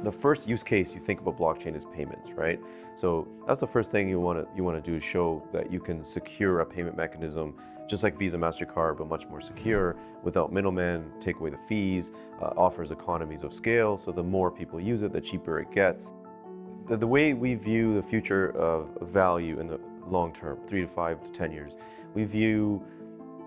The first use case you think about blockchain is payments, right? So that's the first thing you want to do, is show that you can secure a payment mechanism just like Visa, MasterCard, but much more secure, without middlemen, take away the fees, offers economies of scale. So the more people use it, the cheaper it gets. The way we view the future of value in the long term, 3 to 5 to 10 years, we view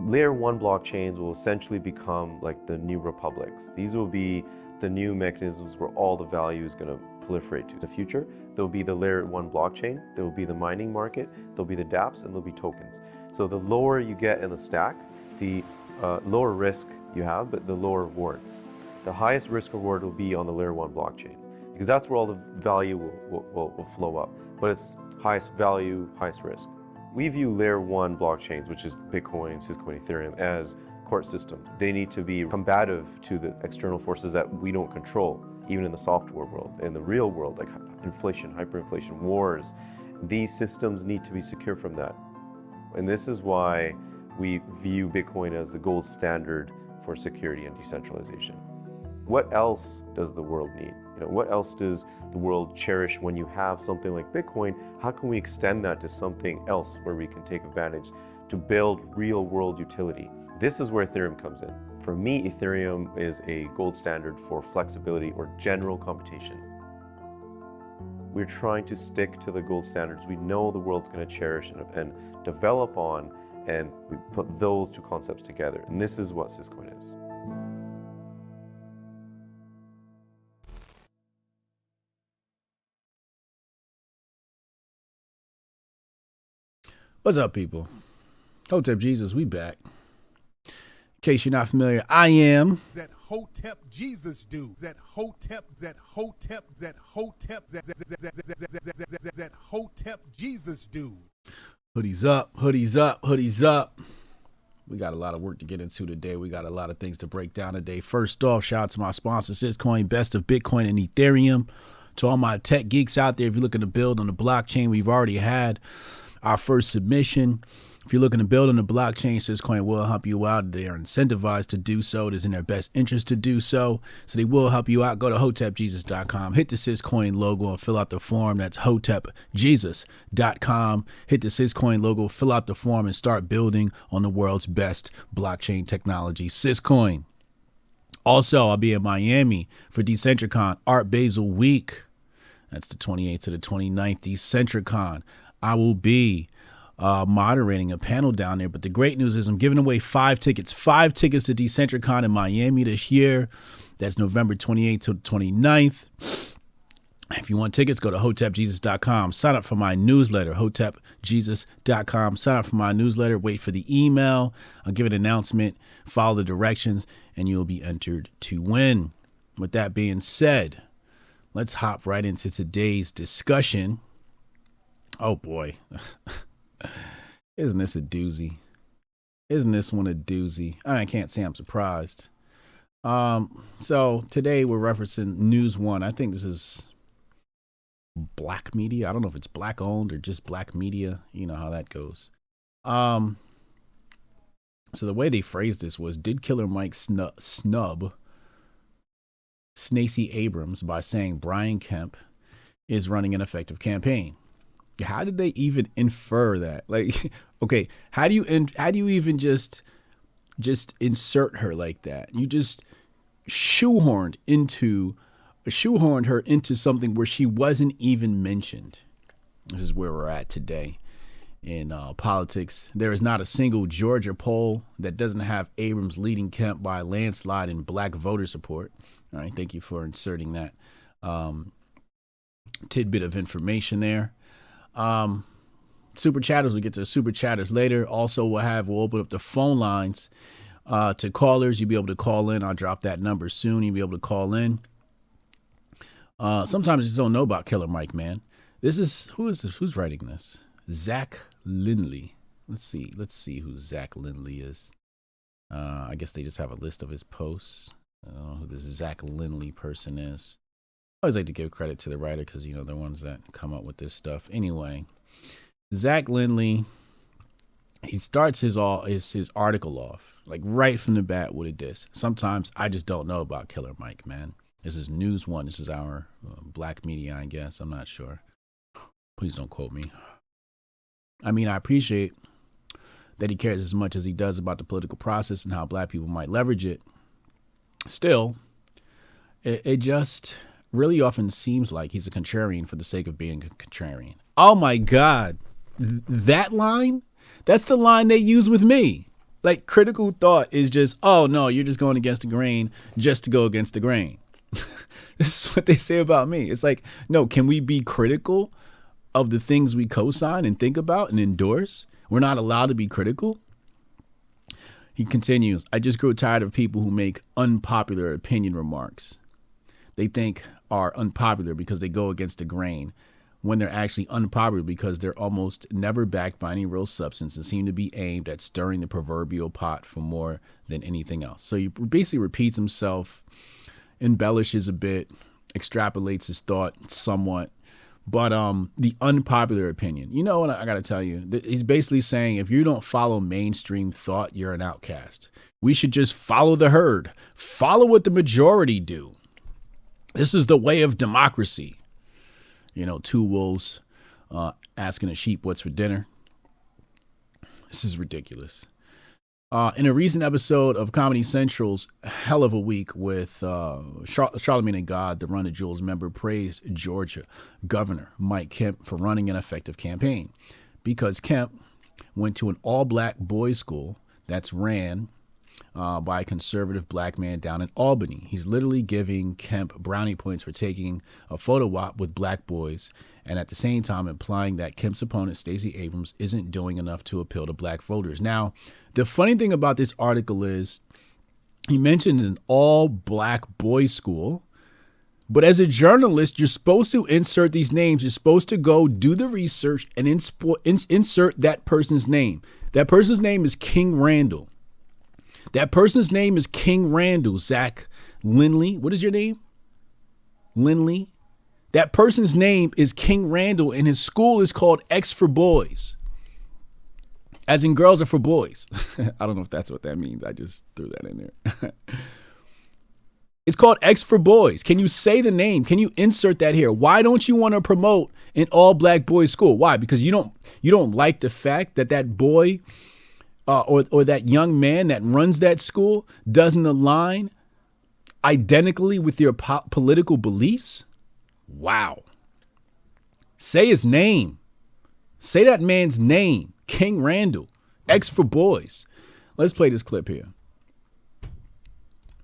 layer 1 blockchains will essentially become like the new republics. These will be the new mechanisms where all the value is going to proliferate to. The future, there will be the layer 1 blockchain, there will be the mining market, there'll be the dApps, and there'll be tokens. So the lower you get in the stack, the lower risk you have, but the lower rewards. The highest risk reward will be on the layer 1 blockchain, because that's where all the value will flow up. But it's highest value, highest risk. We view layer 1 blockchains, which is Bitcoin, Syscoin, Ethereum, as court systems. They need to be combative to the external forces that we don't control, even in the software world. In the real world, like inflation, hyperinflation, wars, these systems need to be secure from that. And this is why we view Bitcoin as the gold standard for security and decentralization. What else does the world need? What else does the world cherish when you have something like Bitcoin? How can we extend that to something else where we can take advantage to build real world utility? This is where Ethereum comes in. For me, Ethereum is a gold standard for flexibility or general computation. We're trying to stick to the gold standards we know the world's going to cherish and develop on, and we put those two concepts together. And this is what Syscoin is. What's up, people? Hotep Jesus, we back. In case you're not familiar, I am that Hotep Jesus dude. That Hotep Jesus dude. Hoodies up, hoodies up, hoodies up. We got a lot of work to get into today. We got a lot of things to break down today. First off, shout out to my sponsor, Syscoin, best of Bitcoin and Ethereum. To all my tech geeks out there, if you're looking to build on the blockchain, we've already had our first submission. If you're looking to build on the blockchain, Syscoin will help you out. They are incentivized to do so. It is in their best interest to do so. So they will help you out. Go to hotepjesus.com, hit the Syscoin logo and fill out the form. That's hotepjesus.com. Hit the Syscoin logo, fill out the form, and start building on the world's best blockchain technology, Syscoin. Also, I'll be in Miami for Decentricon Art Basel Week. That's the 28th to the 29th, Decentricon. I will be moderating a panel down there. But the great news is I'm giving away 5 tickets to Decentricon in Miami this year. That's November 28th to 29th. If you want tickets, go to hotepjesus.com. Sign up for my newsletter, hotepjesus.com. Sign up for my newsletter. Wait for the email. I'll give an announcement. Follow the directions, and you'll be entered to win. With that being said, let's hop right into today's discussion. Oh, boy. Isn't this a doozy? Isn't this one a doozy? I can't say I'm surprised. So today we're referencing News One. I think this is Black Media. I don't know if it's Black owned or just Black Media. You know how that goes. So the way they phrased this was, did Killer Mike snub Stacey Abrams by saying Brian Kemp is running an effective campaign? How did they even infer that? Like, okay, how do you even just insert her like that? You just shoehorned her into something where she wasn't even mentioned. This is where we're at today in politics. There is not a single Georgia poll that doesn't have Abrams leading Kemp by a landslide in black voter support. All right, thank you for inserting that tidbit of information there. Super chatters, we'll get to super chatters later. Also, we'll open up the phone lines to callers. You'll be able to call in. I'll drop that number soon. You'll be able to call in. Sometimes you just don't know about Killer Mike, man. Who is this? Who's writing this? Zach Lindley. Let's see who Zach Lindley is. I guess they just have a list of his posts. I don't know who this Zach Lindley person is. I always like to give credit to the writer because, they're the ones that come up with this stuff. Anyway, Zach Lindley, he starts his article off. Like right from the bat with a diss. Sometimes I just don't know about Killer Mike, man. This is News One. This is our black media, I guess. I'm not sure. Please don't quote me. I mean, I appreciate that he cares as much as he does about the political process and how black people might leverage it. Still, it just really often seems like he's a contrarian for the sake of being a contrarian. Oh my God. That line? That's the line they use with me. Like, critical thought is just, oh no, you're just going against the grain just to go against the grain. This is what they say about me. It's like, no, can we be critical of the things we co-sign and think about and endorse? We're not allowed to be critical. He continues, I just grew tired of people who make unpopular opinion remarks. They think are unpopular because they go against the grain when they're actually unpopular because they're almost never backed by any real substance and seem to be aimed at stirring the proverbial pot for more than anything else. So he basically repeats himself, embellishes a bit, extrapolates his thought somewhat. But the unpopular opinion, you know what I got to tell you, he's basically saying if you don't follow mainstream thought, you're an outcast. We should just follow the herd, follow what the majority do. This is the way of democracy. You know, two wolves asking a sheep what's for dinner. This is ridiculous. In a recent episode of Comedy Central's Hell of a Week with Charlamagne and God, the Run the Jewels member praised Georgia Governor Mike Kemp for running an effective campaign because Kemp went to an all-black boys' school that's ran by a conservative black man down in Albany. He's literally giving Kemp brownie points for taking a photo op with black boys and at the same time implying that Kemp's opponent, Stacey Abrams, isn't doing enough to appeal to black voters. Now, the funny thing about this article is he mentioned an all-black boys' school, but as a journalist, you're supposed to insert these names. You're supposed to go do the research and insert that person's name. That person's name is King Randall. That person's name is King Randall, Zach Lindley. What is your name? Lindley. That person's name is King Randall, and his school is called X for Boys. As in girls are for boys. I don't know if that's what that means. I just threw that in there. It's called X for Boys. Can you say the name? Can you insert that here? Why don't you want to promote an all-black boys school? Why? Because you don't like the fact that that boy or that young man that runs that school doesn't align identically with your political beliefs? Wow. Say his name. Say that man's name. King Randall. X for Boys. Let's play this clip here.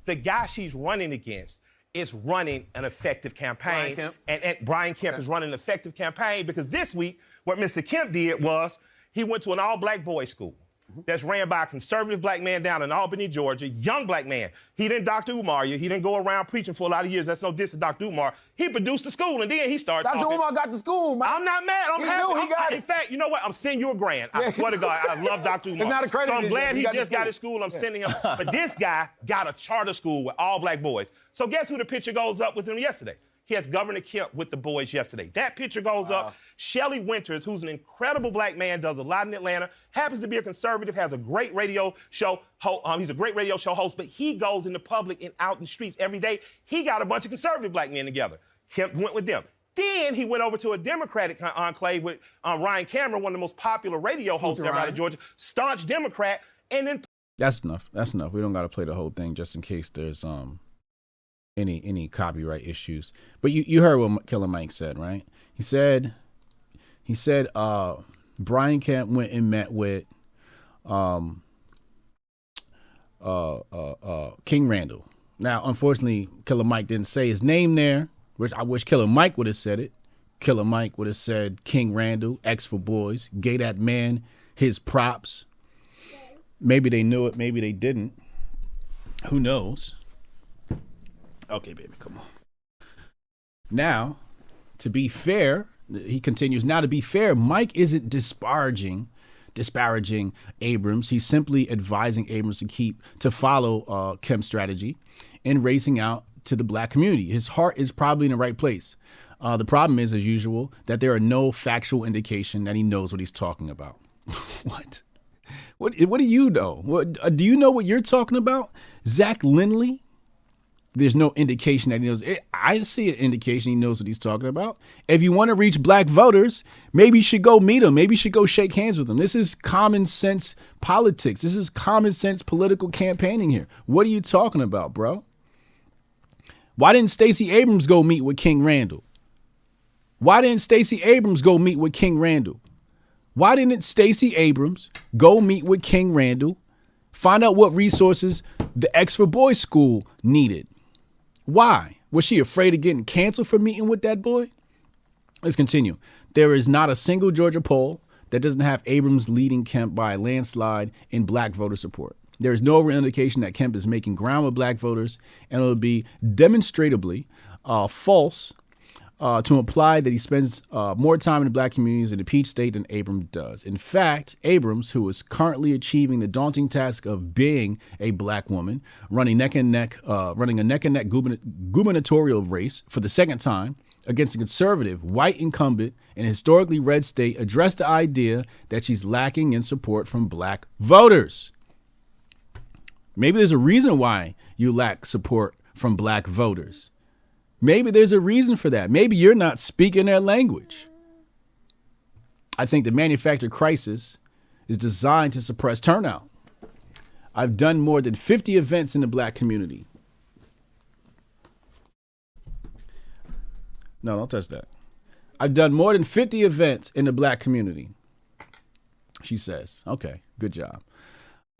The guy she's running against is running an effective campaign. And Brian Kemp is running an effective campaign because this week, what Mr. Kemp did was he went to an all-black boys' school that's ran by a conservative black man down in Albany, Georgia, young black man. He didn't Dr. Umar you. He didn't go around preaching for a lot of years. That's no diss to Dr. Umar. He produced the school, and then he started Dr. talking. Umar got the school, man. I'm not mad. I'm happy. He got it. In fact, you know what? I'm sending you a grand. I swear to God, I love Dr. Umar. It's not accredited. So I'm glad he yet. just got his school. I'm sending him. But this guy got a charter school with all black boys. So guess who the picture goes up with him yesterday? He has Governor Kemp with the boys yesterday. That picture goes up. Shelley Winters, who's an incredible black man, does a lot in Atlanta, happens to be a conservative, has a great radio show. He's a great radio show host, but he goes in the public and out in the streets every day. He got a bunch of conservative black men together. Kemp went with them. Then he went over to a Democratic enclave with Ryan Cameron, one of the most popular radio hosts ever out of Georgia, staunch Democrat, and then... That's enough. That's enough. We don't got to play the whole thing just in case there's any copyright issues. But you heard what Killer Mike said, right? He said Brian Kemp went and met with King Randall. Now, unfortunately, Killer Mike didn't say his name there, which I wish Killer Mike would have said it. Killer Mike would have said King Randall, X for Boys, gave that man his props. Maybe they knew it, maybe they didn't. Who knows? Okay, baby, come on. Now, to be fair, he continues, now to be fair, Mike isn't disparaging Abrams. He's simply advising Abrams to follow Kemp's strategy in racing out to the black community. His heart is probably in the right place. The problem is, as usual, that there are no factual indication that he knows what he's talking about. What? What do you know? What do you know what you're talking about? Zach Lindley? There's no indication that he knows. I see an indication he knows what he's talking about. If you want to reach black voters, maybe you should go meet him. Maybe you should go shake hands with him. This is common sense politics. This is common sense political campaigning here. What are you talking about, bro? Why didn't Stacey Abrams go meet with King Randall? Why didn't Stacey Abrams go meet with King Randall? Why didn't Stacey Abrams go meet with King Randall, find out what resources the X for Boys school needed? Why? Was she afraid of getting canceled for meeting with that boy? Let's continue. There is not a single Georgia poll that doesn't have Abrams leading Kemp by a landslide in black voter support. There is no indication that Kemp is making ground with black voters, and it will be demonstrably false to imply that he spends more time in the black communities in the Peach State than Abrams does. In fact, Abrams, who is currently achieving the daunting task of being a black woman, running a neck gubernatorial race for the second time against a conservative white incumbent in a historically red state, addressed the idea that she's lacking in support from black voters. Maybe there's a reason why you lack support from black voters. Maybe there's a reason for that. Maybe you're not speaking their language. I think the manufactured crisis is designed to suppress turnout. I've done more than 50 events in the black community. No, don't touch that. I've done more than 50 events in the black community, she says. Okay, good job.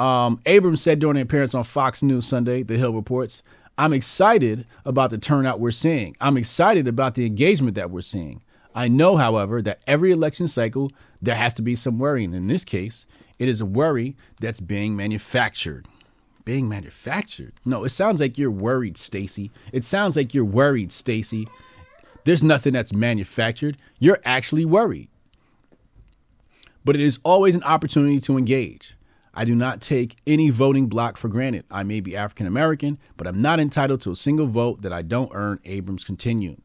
Abrams said during an appearance on Fox News Sunday, The Hill reports, I'm excited about the turnout we're seeing. I'm excited about the engagement that we're seeing. I know, however, that every election cycle, there has to be some worry. And in this case, it is a worry that's being manufactured. Being manufactured? No, it sounds like you're worried, Stacey. It sounds like you're worried, Stacey. There's nothing that's manufactured. You're actually worried. But it is always an opportunity to engage. I do not take any voting block for granted. I may be African American, but I'm not entitled to a single vote that I don't earn. Abrams continued.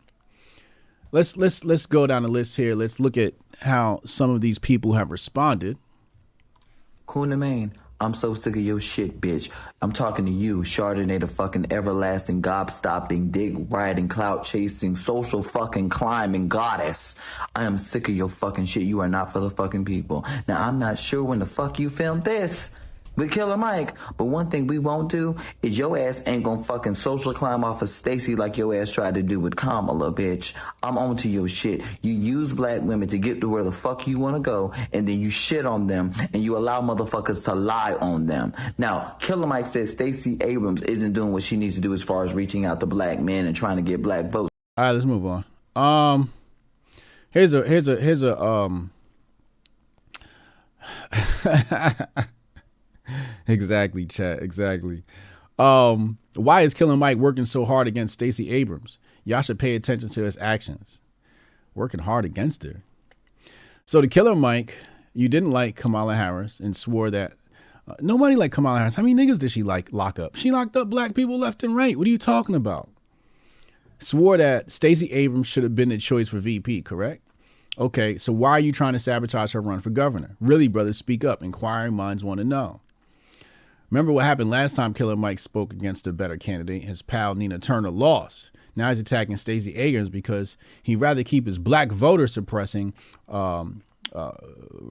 Let's go down the list here. Let's look at how some of these people have responded. Kuna Main, I'm so sick of your shit, bitch. I'm talking to you, Chardonnay, the fucking everlasting gobstopping, dick riding, clout chasing, social fucking climbing goddess. I am sick of your fucking shit. You are not for the fucking people. Now, I'm not sure when the fuck you filmed this with Killer Mike, but one thing we won't do is your ass ain't gonna fucking social climb off of Stacey like your ass tried to do with Kamala, bitch. I'm on to your shit. You use black women to get to where the fuck you wanna go, and then you shit on them, and you allow motherfuckers to lie on them. Now, Killer Mike says Stacey Abrams isn't doing what she needs to do as far as reaching out to black men and trying to get black votes. All right, let's move on. Here's a Exactly, chat. Exactly. Why is Killer Mike working so hard against Stacey Abrams? Y'all should pay attention to his actions. Working hard against her. So the Killer Mike, you didn't like Kamala Harris and swore that nobody liked Kamala Harris. How many niggas did she lock up? She locked up black people left and right. What are you talking about? Swore that Stacey Abrams should have been the choice for VP, correct? Okay, so why are you trying to sabotage her run for governor? Really, brothers, speak up. Inquiring minds want to know. Remember what happened last time Killer Mike spoke against a better candidate? His pal Nina Turner lost. Now he's attacking Stacey Abrams because he'd rather keep his black voter suppressing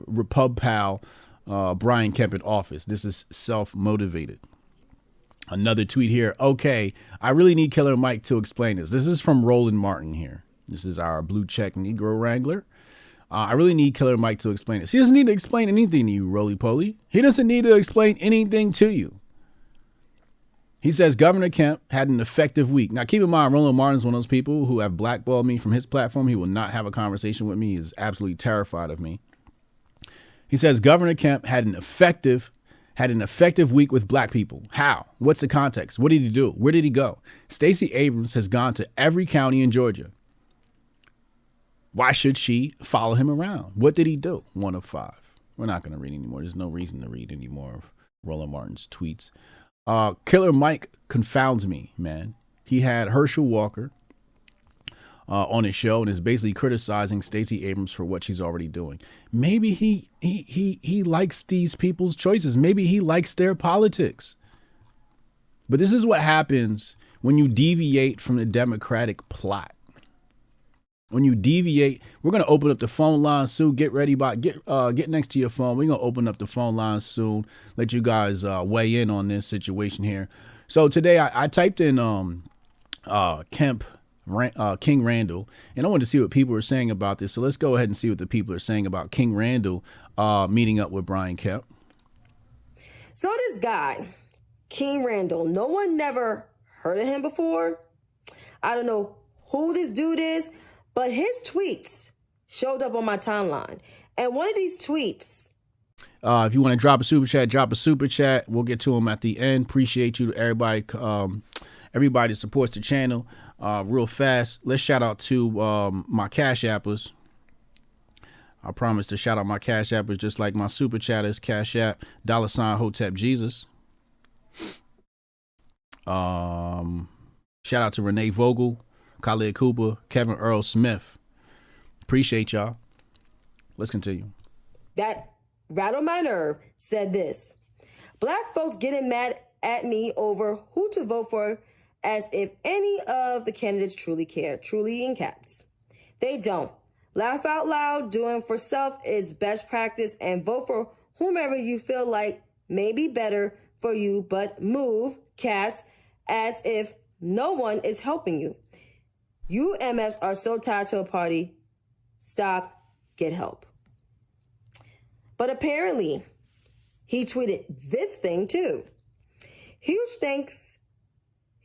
Repub pal Brian Kemp in office. This is self-motivated. Another tweet here. Okay, I really need Killer Mike to explain this. This is from Roland Martin here. This is our blue check Negro Wrangler. I really need Killer Mike to explain this. He doesn't need to explain anything to you, roly-poly. He doesn't need to explain anything to you. He says Governor Kemp had an effective week. Now, keep in mind, Roland Martin's one of those people who have blackballed me from his platform. He will not have a conversation with me. He is absolutely terrified of me. He says Governor Kemp had an effective week with black people. How? What's the context? What did he do? Where did he go? Stacey Abrams has gone to every county in Georgia. Why should she follow him around? What did he do? 1 of 5. We're not going to read anymore. There's no reason to read any more of Roland Martin's tweets. Killer Mike confounds me, man. He had Herschel Walker on his show and is basically criticizing Stacey Abrams for what she's already doing. Maybe he likes these people's choices. Maybe he likes their politics. But this is what happens when you deviate from the Democratic plot. When you deviate, we're gonna open up the phone line soon. Get ready, get next to your phone. We're gonna open up the phone line soon. Let you guys weigh in on this situation here. So today I typed in Kemp, King Randall, and I wanted to see what people are saying about this. So let's go ahead and see what the people are saying about King Randall meeting up with Brian Kemp. So this guy, King Randall, no one never heard of him before. I don't know who this dude is, but his tweets showed up on my timeline. And one of these tweets. If you want to drop a super chat, drop a super chat. We'll get to them at the end. Appreciate you to everybody. Everybody that supports the channel real fast. Let's shout out to my Cash Appers. I promise to shout out my Cash Appers just like my super chatters. Cash App, $ Hotep Jesus. Shout out to Renee Vogel, Khalid Cooper, Kevin Earl Smith. Appreciate y'all. Let's continue. That rattled my nerve said this. Black folks getting mad at me over who to vote for as if any of the candidates truly care. Truly in caps. They don't. Laugh out loud, doing for self is best practice, and vote for whomever you feel like may be better for you, but move, cats, as if no one is helping you. You MFs are so tied to a party. Stop, get help. But apparently, he tweeted this thing too. Huge thank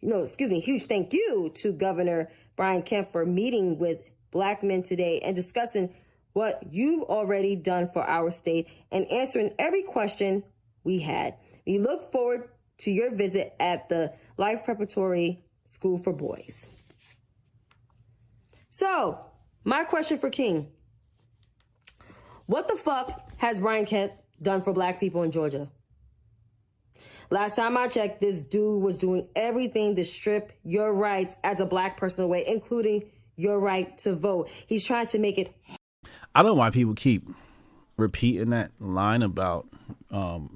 you to Governor Brian Kemp for meeting with Black men today and discussing what you've already done for our state and answering every question we had. We look forward to your visit at the Life Preparatory School for Boys. So, my question for King. What the fuck has Brian Kemp done for Black people in Georgia? Last time I checked, this dude was doing everything to strip your rights as a Black person away, including your right to vote. He's trying to make it. I don't know why people keep repeating that line about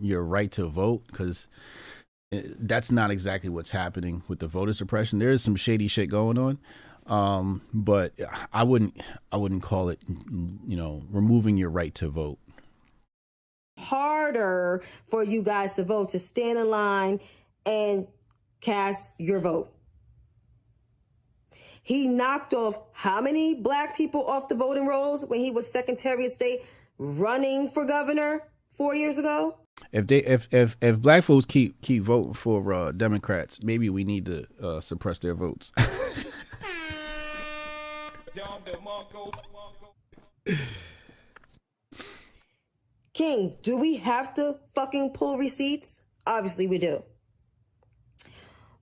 your right to vote, because that's not exactly what's happening with the voter suppression. There is some shady shit going on, but I wouldn't call it, removing your right to vote. Harder for you guys to vote, to stand in line and cast your vote. He knocked off how many Black people off the voting rolls when he was Secretary of State running for governor 4 years ago? If Black folks keep voting for Democrats, maybe we need to suppress their votes. King, do we have to fucking pull receipts? Obviously we do.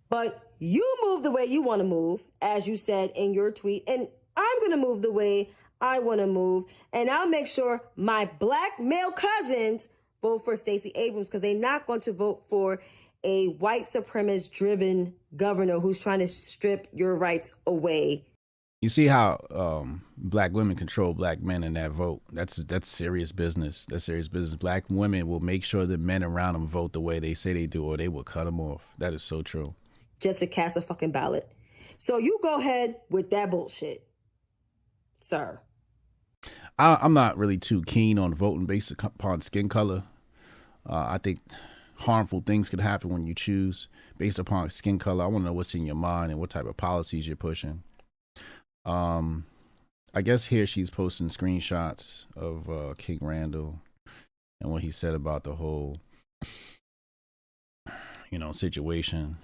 But you move the way you want to move, as you said in your tweet, and I'm going to move the way I want to move, and I'll make sure my Black male cousins vote for Stacey Abrams, because they're not going to vote for a white supremacist-driven governor who's trying to strip your rights away. You see how Black women control Black men in that vote. That's serious business. That's serious business. Black women will make sure that men around them vote the way they say they do, or they will cut them off. That is so true. Just to cast a fucking ballot. So you go ahead with that bullshit, sir. I'm not really too keen on voting based upon skin color. I think harmful things could happen when you choose based upon skin color. I want to know what's in your mind and what type of policies you're pushing. I guess here she's posting screenshots of King Randall and what he said about the whole, situation.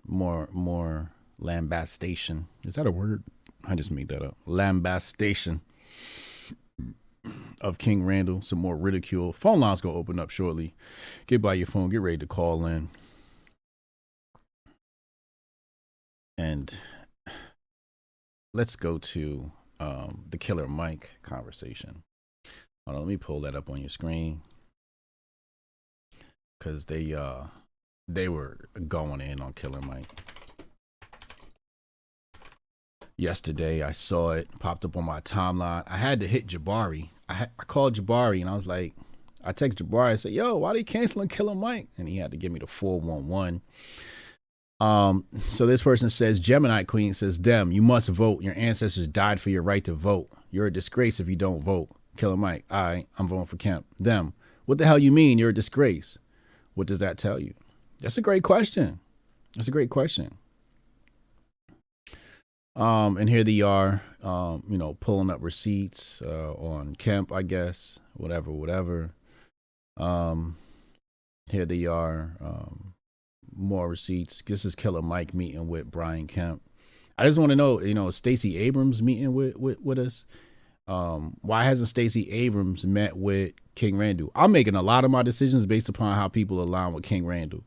More lambastation. Is that a word? I just made that up. Lambastation of King Randall. Some more ridicule. Phone line's gonna open up shortly. Get by your phone. Get ready to call in. And let's go to the Killer Mike conversation. Hold on, let me pull that up on your screen, because they were going in on Killer Mike. yesterday. I saw it, popped up on my timeline. I had to hit Jabari. I called Jabari and I was like, I texted Jabari. I said, yo, why they canceling Killer Mike? And he had to give me the 411. So this person says, Gemini Queen says, them, you must vote. Your ancestors died for your right to vote. You're a disgrace if you don't vote. Killer Mike, I'm voting for Kemp. Them, what the hell you mean you're a disgrace? What does that tell you? That's a great question. That's a great question. And here they are, pulling up receipts on Kemp, I guess, whatever. Here they are, more receipts. This is Killer Mike meeting with Brian Kemp. I just want to know, Stacey Abrams meeting with us. Why hasn't Stacey Abrams met with King Randall? I'm making a lot of my decisions based upon how people align with King Randall.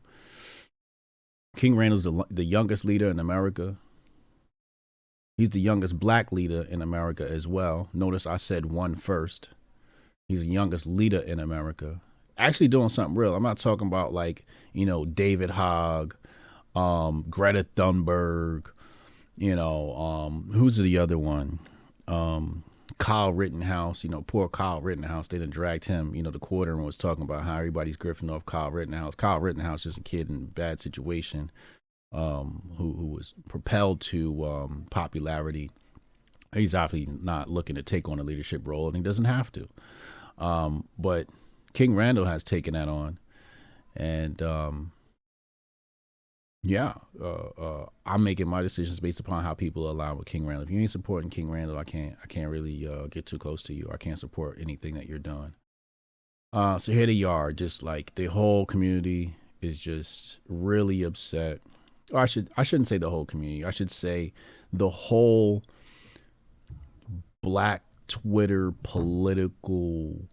King Randall's the youngest leader in America. He's the youngest black leader in America as well. Notice I said one first. He's the youngest leader in America. Actually doing something real. I'm not talking about David Hogg, Greta Thunberg, who's the other one? Kyle Rittenhouse, poor Kyle Rittenhouse. They done dragged him, the quarter was talking about how everybody's grifting off Kyle Rittenhouse. Kyle Rittenhouse is a kid in a bad situation. Who was propelled to popularity. He's obviously not looking to take on a leadership role, and he doesn't have to. But King Randall has taken that on, and I'm making my decisions based upon how people align with King Randall. If you ain't supporting King Randall, I can't really get too close to you. I can't support anything that you're doing. So here they are, just like the whole community is just really upset. Or I shouldn't say the whole community. I should say the whole black Twitter political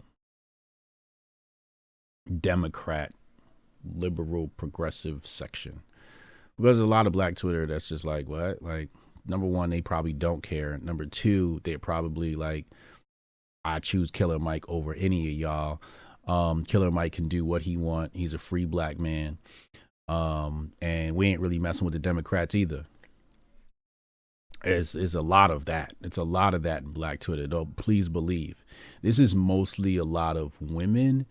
Democrat, liberal, progressive section. Because there's a lot of black Twitter that's just like, what? Like, number one, they probably don't care. Number two, they're probably like, I choose Killer Mike over any of y'all. Killer Mike can do what he want. He's a free black man. And we ain't really messing with the Democrats either. Is a lot of that. It's a lot of that in black Twitter. Though, please believe this is mostly a lot of women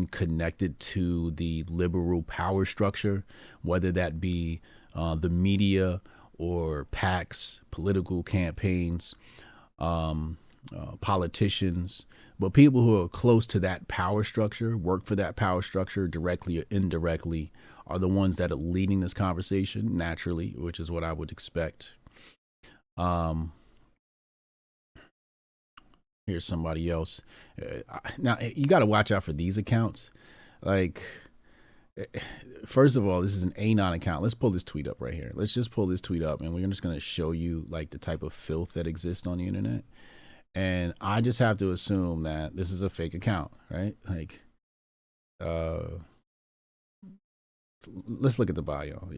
connected to the liberal power structure, whether that be the media or PACs, political campaigns, politicians, but people who are close to that power structure, work for that power structure directly or indirectly, are the ones that are leading this conversation naturally, which is what I would expect. Here's somebody else. Now, you got to watch out for these accounts. Like, first of all, this is an Anon account. Let's pull this tweet up right here. Let's just pull this tweet up, and we're just going to show you like the type of filth that exists on the internet. And I just have to assume that this is a fake account, right? Like, let's look at the bio.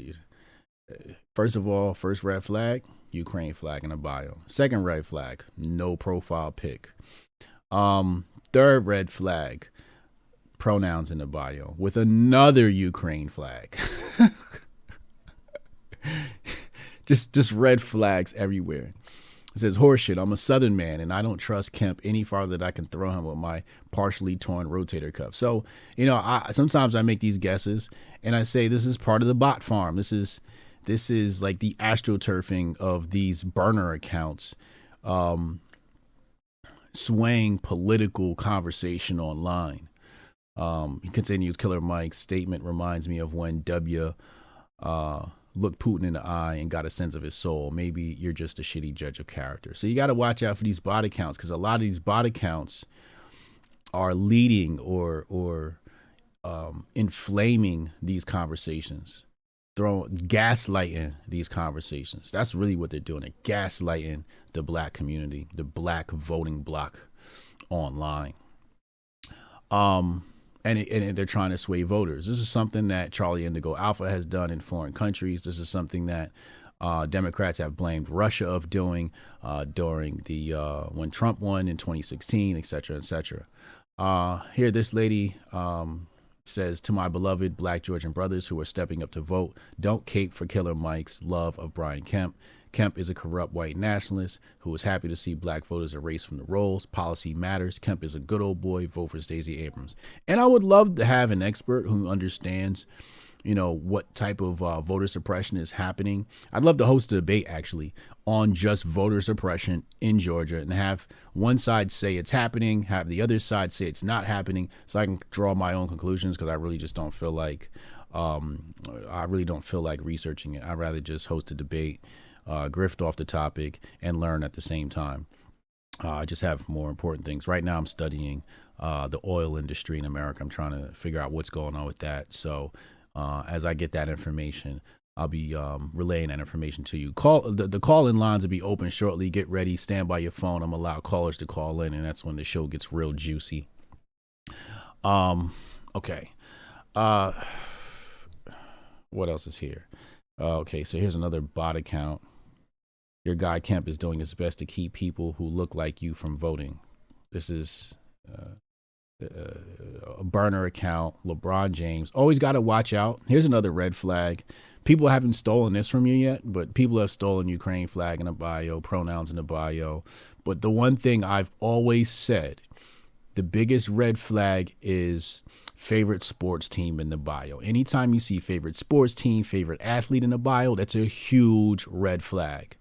First of all, first red flag, Ukraine flag in the bio. Second red flag, no profile pic. Third red flag, pronouns in the bio with another Ukraine flag. just red flags everywhere. It says, horseshit, I'm a Southern man and I don't trust Kemp any farther than I can throw him with my partially torn rotator cuff. So, sometimes I make these guesses and I say this is part of the bot farm. This is like the astroturfing of these burner accounts, swaying political conversation online. He continues, Killer Mike's statement reminds me of when W looked Putin in the eye and got a sense of his soul. Maybe you're just a shitty judge of character. So you got to watch out for these bot accounts, because a lot of these bot accounts are leading or inflaming these conversations, gaslighting these conversations. That's really what they're doing. They're gaslighting the black community, the black voting bloc online. And they're trying to sway voters. This is something that Charlie Indigo Alpha has done in foreign countries. This is something that Democrats have blamed Russia of doing during the when Trump won in 2016, et cetera, et cetera. Here, this lady says, to my beloved black Georgian brothers who are stepping up to vote, don't cape for Killer Mike's love of Brian Kemp. Kemp is a corrupt white nationalist who was happy to see black voters erased from the rolls. Policy matters. Kemp is a good old boy. Vote for Stacey Abrams. And I would love to have an expert who understands, you know, what type of voter suppression is happening. I'd love to host a debate, actually, on just voter suppression in Georgia and have one side say it's happening, have the other side say it's not happening, so I can draw my own conclusions, because I really just don't feel like researching it. I'd rather just host a debate, grift off the topic, and learn at the same time. I just have more important things. Right now I'm studying the oil industry in America. I'm trying to figure out what's going on with that. So as I get that information, I'll be relaying that information to you. The call-in lines will be open shortly. Get ready. Stand by your phone. I'm going to allow callers to call in, and that's when the show gets real juicy. Okay. What else is here? Okay, so here's another bot account. Your guy Kemp is doing his best to keep people who look like you from voting. This is a burner account. LeBron James. Always got to watch out. Here's another red flag. People haven't stolen this from you yet, but people have stolen Ukraine flag in a bio, pronouns in a bio. But the one thing I've always said, the biggest red flag is favorite sports team in the bio. Anytime you see favorite sports team, favorite athlete in the bio, that's a huge red flag.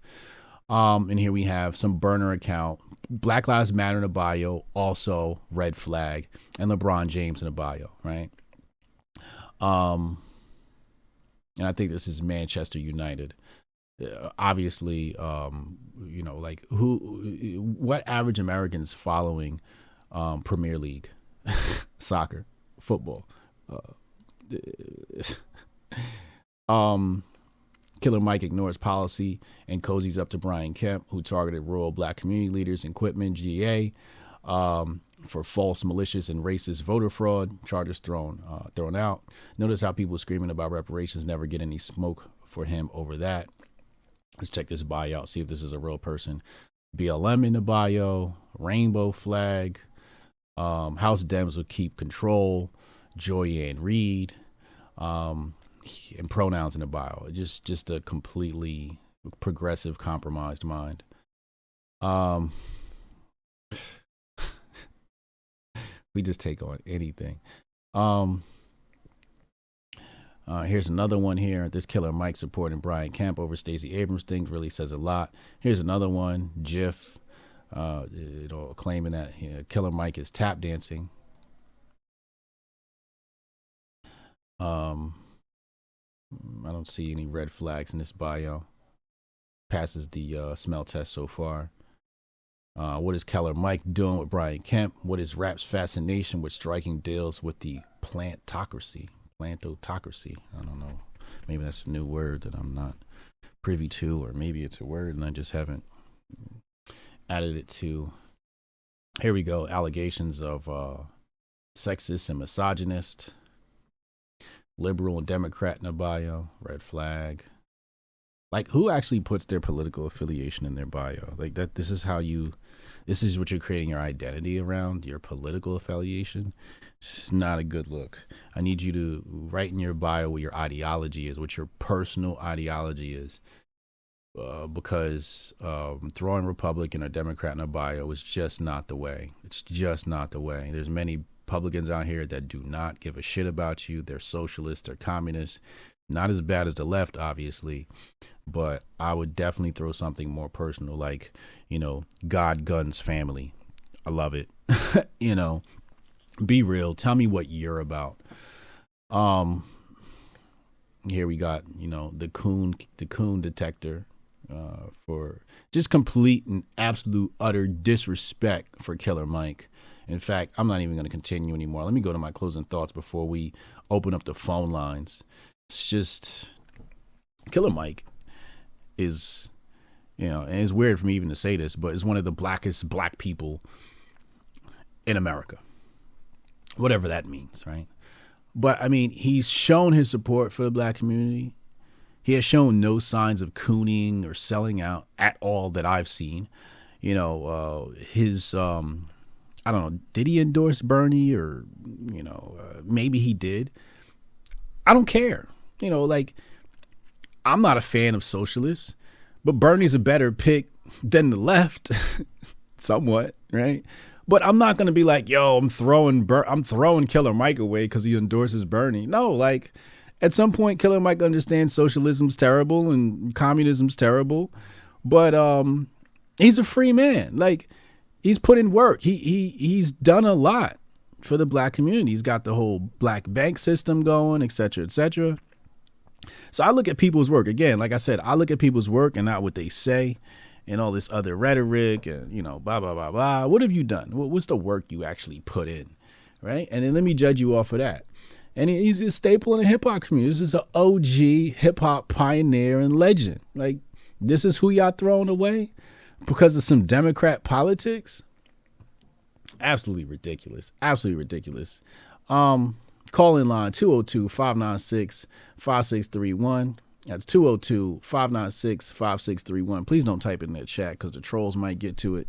And here we have some burner account. Black Lives Matter in the bio, also red flag. And LeBron James in the bio, right? And I think this is Manchester United. Obviously, you know, like what average Americans following Premier League, soccer, football? Killer Mike ignores policy and cozies up to Brian Kemp, who targeted rural black community leaders in Quitman, GA, for false, malicious, and racist voter fraud. Charges thrown out. Notice how people screaming about reparations never get any smoke for him over that. Let's check this bio out, see if this is a real person. BLM in the bio, rainbow flag, House Dems will keep control, Joyanne Reed, and pronouns in the bio. Just a completely progressive, compromised mind. We just take on anything. Here's another one here. This Killer Mike supporting Brian Kemp over Stacey Abrams thing really says a lot. Here's another one. GIF, claiming that Killer Mike is tap dancing. I don't see any red flags in this bio. Passes the smell test so far. What is Killer Mike doing with Brian Kemp? What is Rap's fascination with striking deals with the plantocracy? Plantocracy. I don't know. Maybe that's a new word that I'm not privy to, or maybe it's a word and I just haven't added it to. Here we go. Allegations of sexist and misogynist. Liberal and Democrat in the bio. Red flag. Like, who actually puts their political affiliation in their bio? Like, that. This is what you're creating your identity around, your political affiliation. It's not a good look. I need you to write in your bio what your ideology is, what your personal ideology is. Because throwing Republican or Democrat in a bio is just not the way. It's just not the way. There's many Republicans out here that do not give a shit about you. They're socialists, they're communists. Not as bad as the left, obviously, but I would definitely throw something more personal, like, God, guns, family. I love it. Be real. Tell me what you're about. Here we got, the coon detector, for just complete and absolute utter disrespect for Killer Mike. In fact, I'm not even going to continue anymore. Let me go to my closing thoughts before we open up the phone lines. It's just, Killer Mike is, and it's weird for me even to say this, but is one of the blackest black people in America. Whatever that means, right? But, I mean, he's shown his support for the black community. He has shown no signs of cooning or selling out at all that I've seen. His, I don't know, did he endorse Bernie or, maybe he did. I don't care. I'm not a fan of socialists, But Bernie's a better pick than the left, somewhat, right? But I'm not gonna be like, yo, I'm throwing Killer Mike away because he endorses Bernie. No, like at some point, Killer Mike understands socialism's terrible and communism's terrible, but he's a free man. Like he's put in work. He's done a lot for the black community. He's got the whole black bank system going, et cetera, et cetera. So I look at people's work again. Like I said, I look at people's work and not what they say and all this other rhetoric and, you know, blah, blah, blah, blah. What have you done? What's the work you actually put in? Right. And then let me judge you off of that. And he's a staple in the hip hop community. This is an OG hip hop pioneer and legend. Like, this is who y'all throwing away because of some Democrat politics? Absolutely ridiculous. Absolutely ridiculous. Call in line 202-596-5631. That's 202-596-5631. Please don't type it in that chat because the trolls might get to it.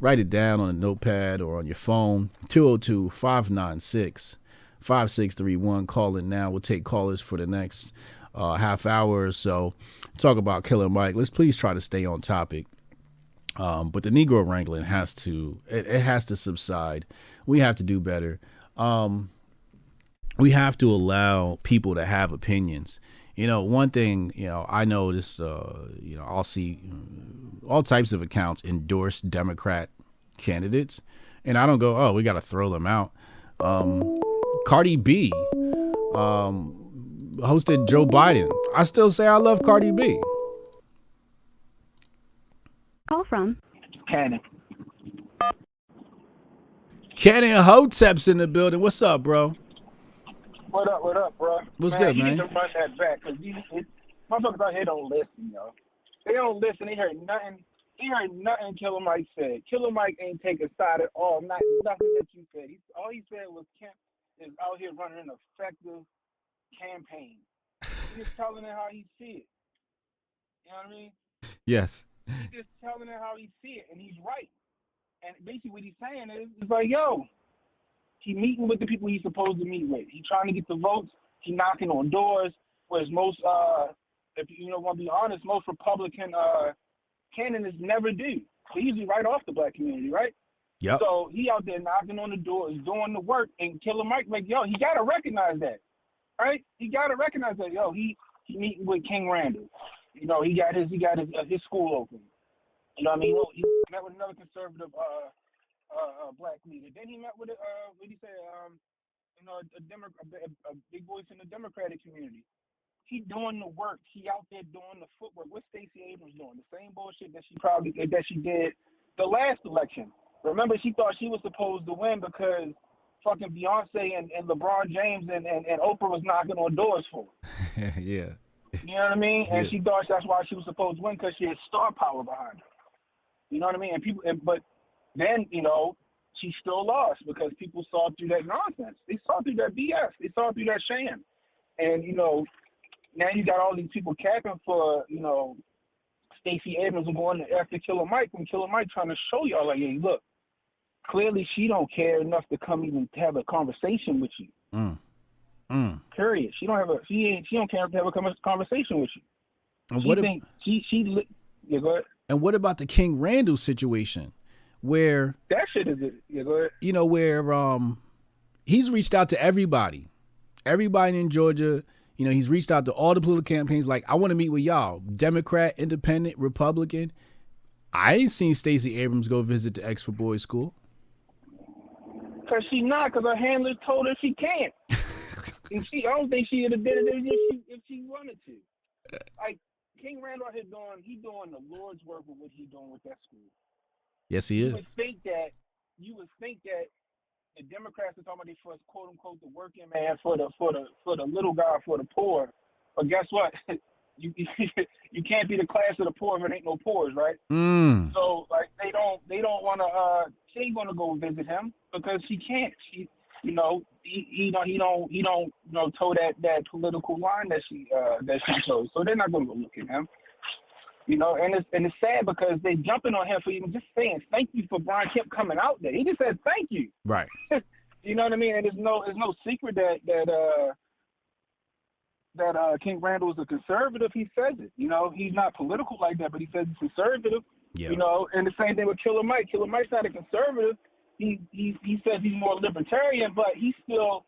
Write it down on a notepad or on your phone. 202-596-5631. Call in now. We'll take callers for the next half hour or so. Talk about Killer Mike. Let's please try to stay on topic. But the Negro wrangling has to subside. We have to do better. We have to allow people to have opinions. You know, one thing, you know, I notice, you know, I'll see all types of accounts endorse Democrat candidates, and I don't go, oh, we got to throw them out. Cardi B hosted Joe Biden. I still say I love Cardi B. Call from Cannon. Cannon Hotep's in the building. What's up, bro? What up, bro? What's man, good, you man? need to run that back because motherfuckers out here don't listen, yo. They don't listen. They heard nothing. Killer Mike said. Killer Mike ain't take a side at all. Nothing that you said. All he said was Kemp is out here running an effective campaign. He's just telling it how he see it. You know what I mean? Yes. He's just telling it how he see it, and he's right. And basically what he's saying is, it's like, yo, he meeting with the people he's supposed to meet with. He trying to get the votes. He knocking on doors, whereas most, if you want to be honest, most Republican candidates never do. They usually write off the black community, right? Yep. So he out there knocking on the doors, doing the work, and Killer Mike, like, yo, he got to recognize that, right? He got to recognize that, yo, he meeting with King Randall. You know, he got his school open. You know what I mean? He met with another conservative black leader. Then he met with a big voice in the Democratic community. He doing the work. He out there doing the footwork. What's Stacey Abrams doing? The same bullshit that she did the last election. Remember, she thought she was supposed to win because fucking Beyonce and LeBron James and Oprah was knocking on doors for her. Yeah. You know what I mean? And Yeah. she thought that's why she was supposed to win because she had star power behind her. You know what I mean? But then, you know, she still lost because people saw through that nonsense. They saw through that BS. They saw through that sham. And, you know, now you got all these people capping for, you know, Stacey Abrams and going after Killer Mike, when Killer Mike trying to show y'all, like, hey, look, clearly she don't care enough to come even to have a conversation with you. Period. She don't care to have a conversation with you. And go ahead. And what about the King Randall situation, where that shit is go ahead. You know, where he's reached out to everybody in Georgia. You know, he's reached out to all the political campaigns. Like, I want to meet with y'all, Democrat, Independent, Republican. I ain't seen Stacey Abrams go visit the X for Boys school. Because her handler told her she can't. And I don't think she would have did it if she wanted to. Like, King Randall doing the Lord's work with what he's doing with that school. Yes, he is. You would think that the Democrats are talking about they first, quote unquote, the working man for the little guy, for the poor. But guess what? You can't be the class of the poor if it ain't no poors, right? So like they don't want to. She ain't gonna go visit him because she can't. He don't toe that political line that she chose. So they're not gonna go look at him. You know, and it's sad because they jumping on him for even just saying thank you for Brian Kemp coming out there. He just said thank you. Right. You know what I mean? And it's no secret that King Randall is a conservative, he says it. You know, he's not political like that, but he says he's conservative. Yeah. You know, and the same thing with Killer Mike. Killer Mike's not a conservative. He says he's more libertarian, but he still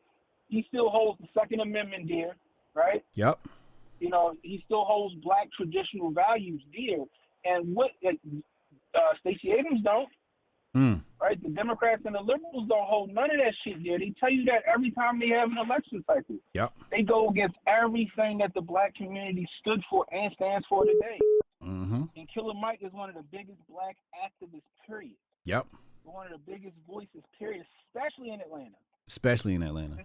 holds the Second Amendment dear, right? Yep. You know, he still holds black traditional values dear. And what Stacey Abrams don't, right? The Democrats and the liberals don't hold none of that shit dear. They tell you that every time they have an election cycle. Yep. They go against everything that the black community stood for and stands for today. Mm-hmm. And Killer Mike is one of the biggest black activists, period. Yep. One of the biggest voices, period, especially in Atlanta. Especially in Atlanta.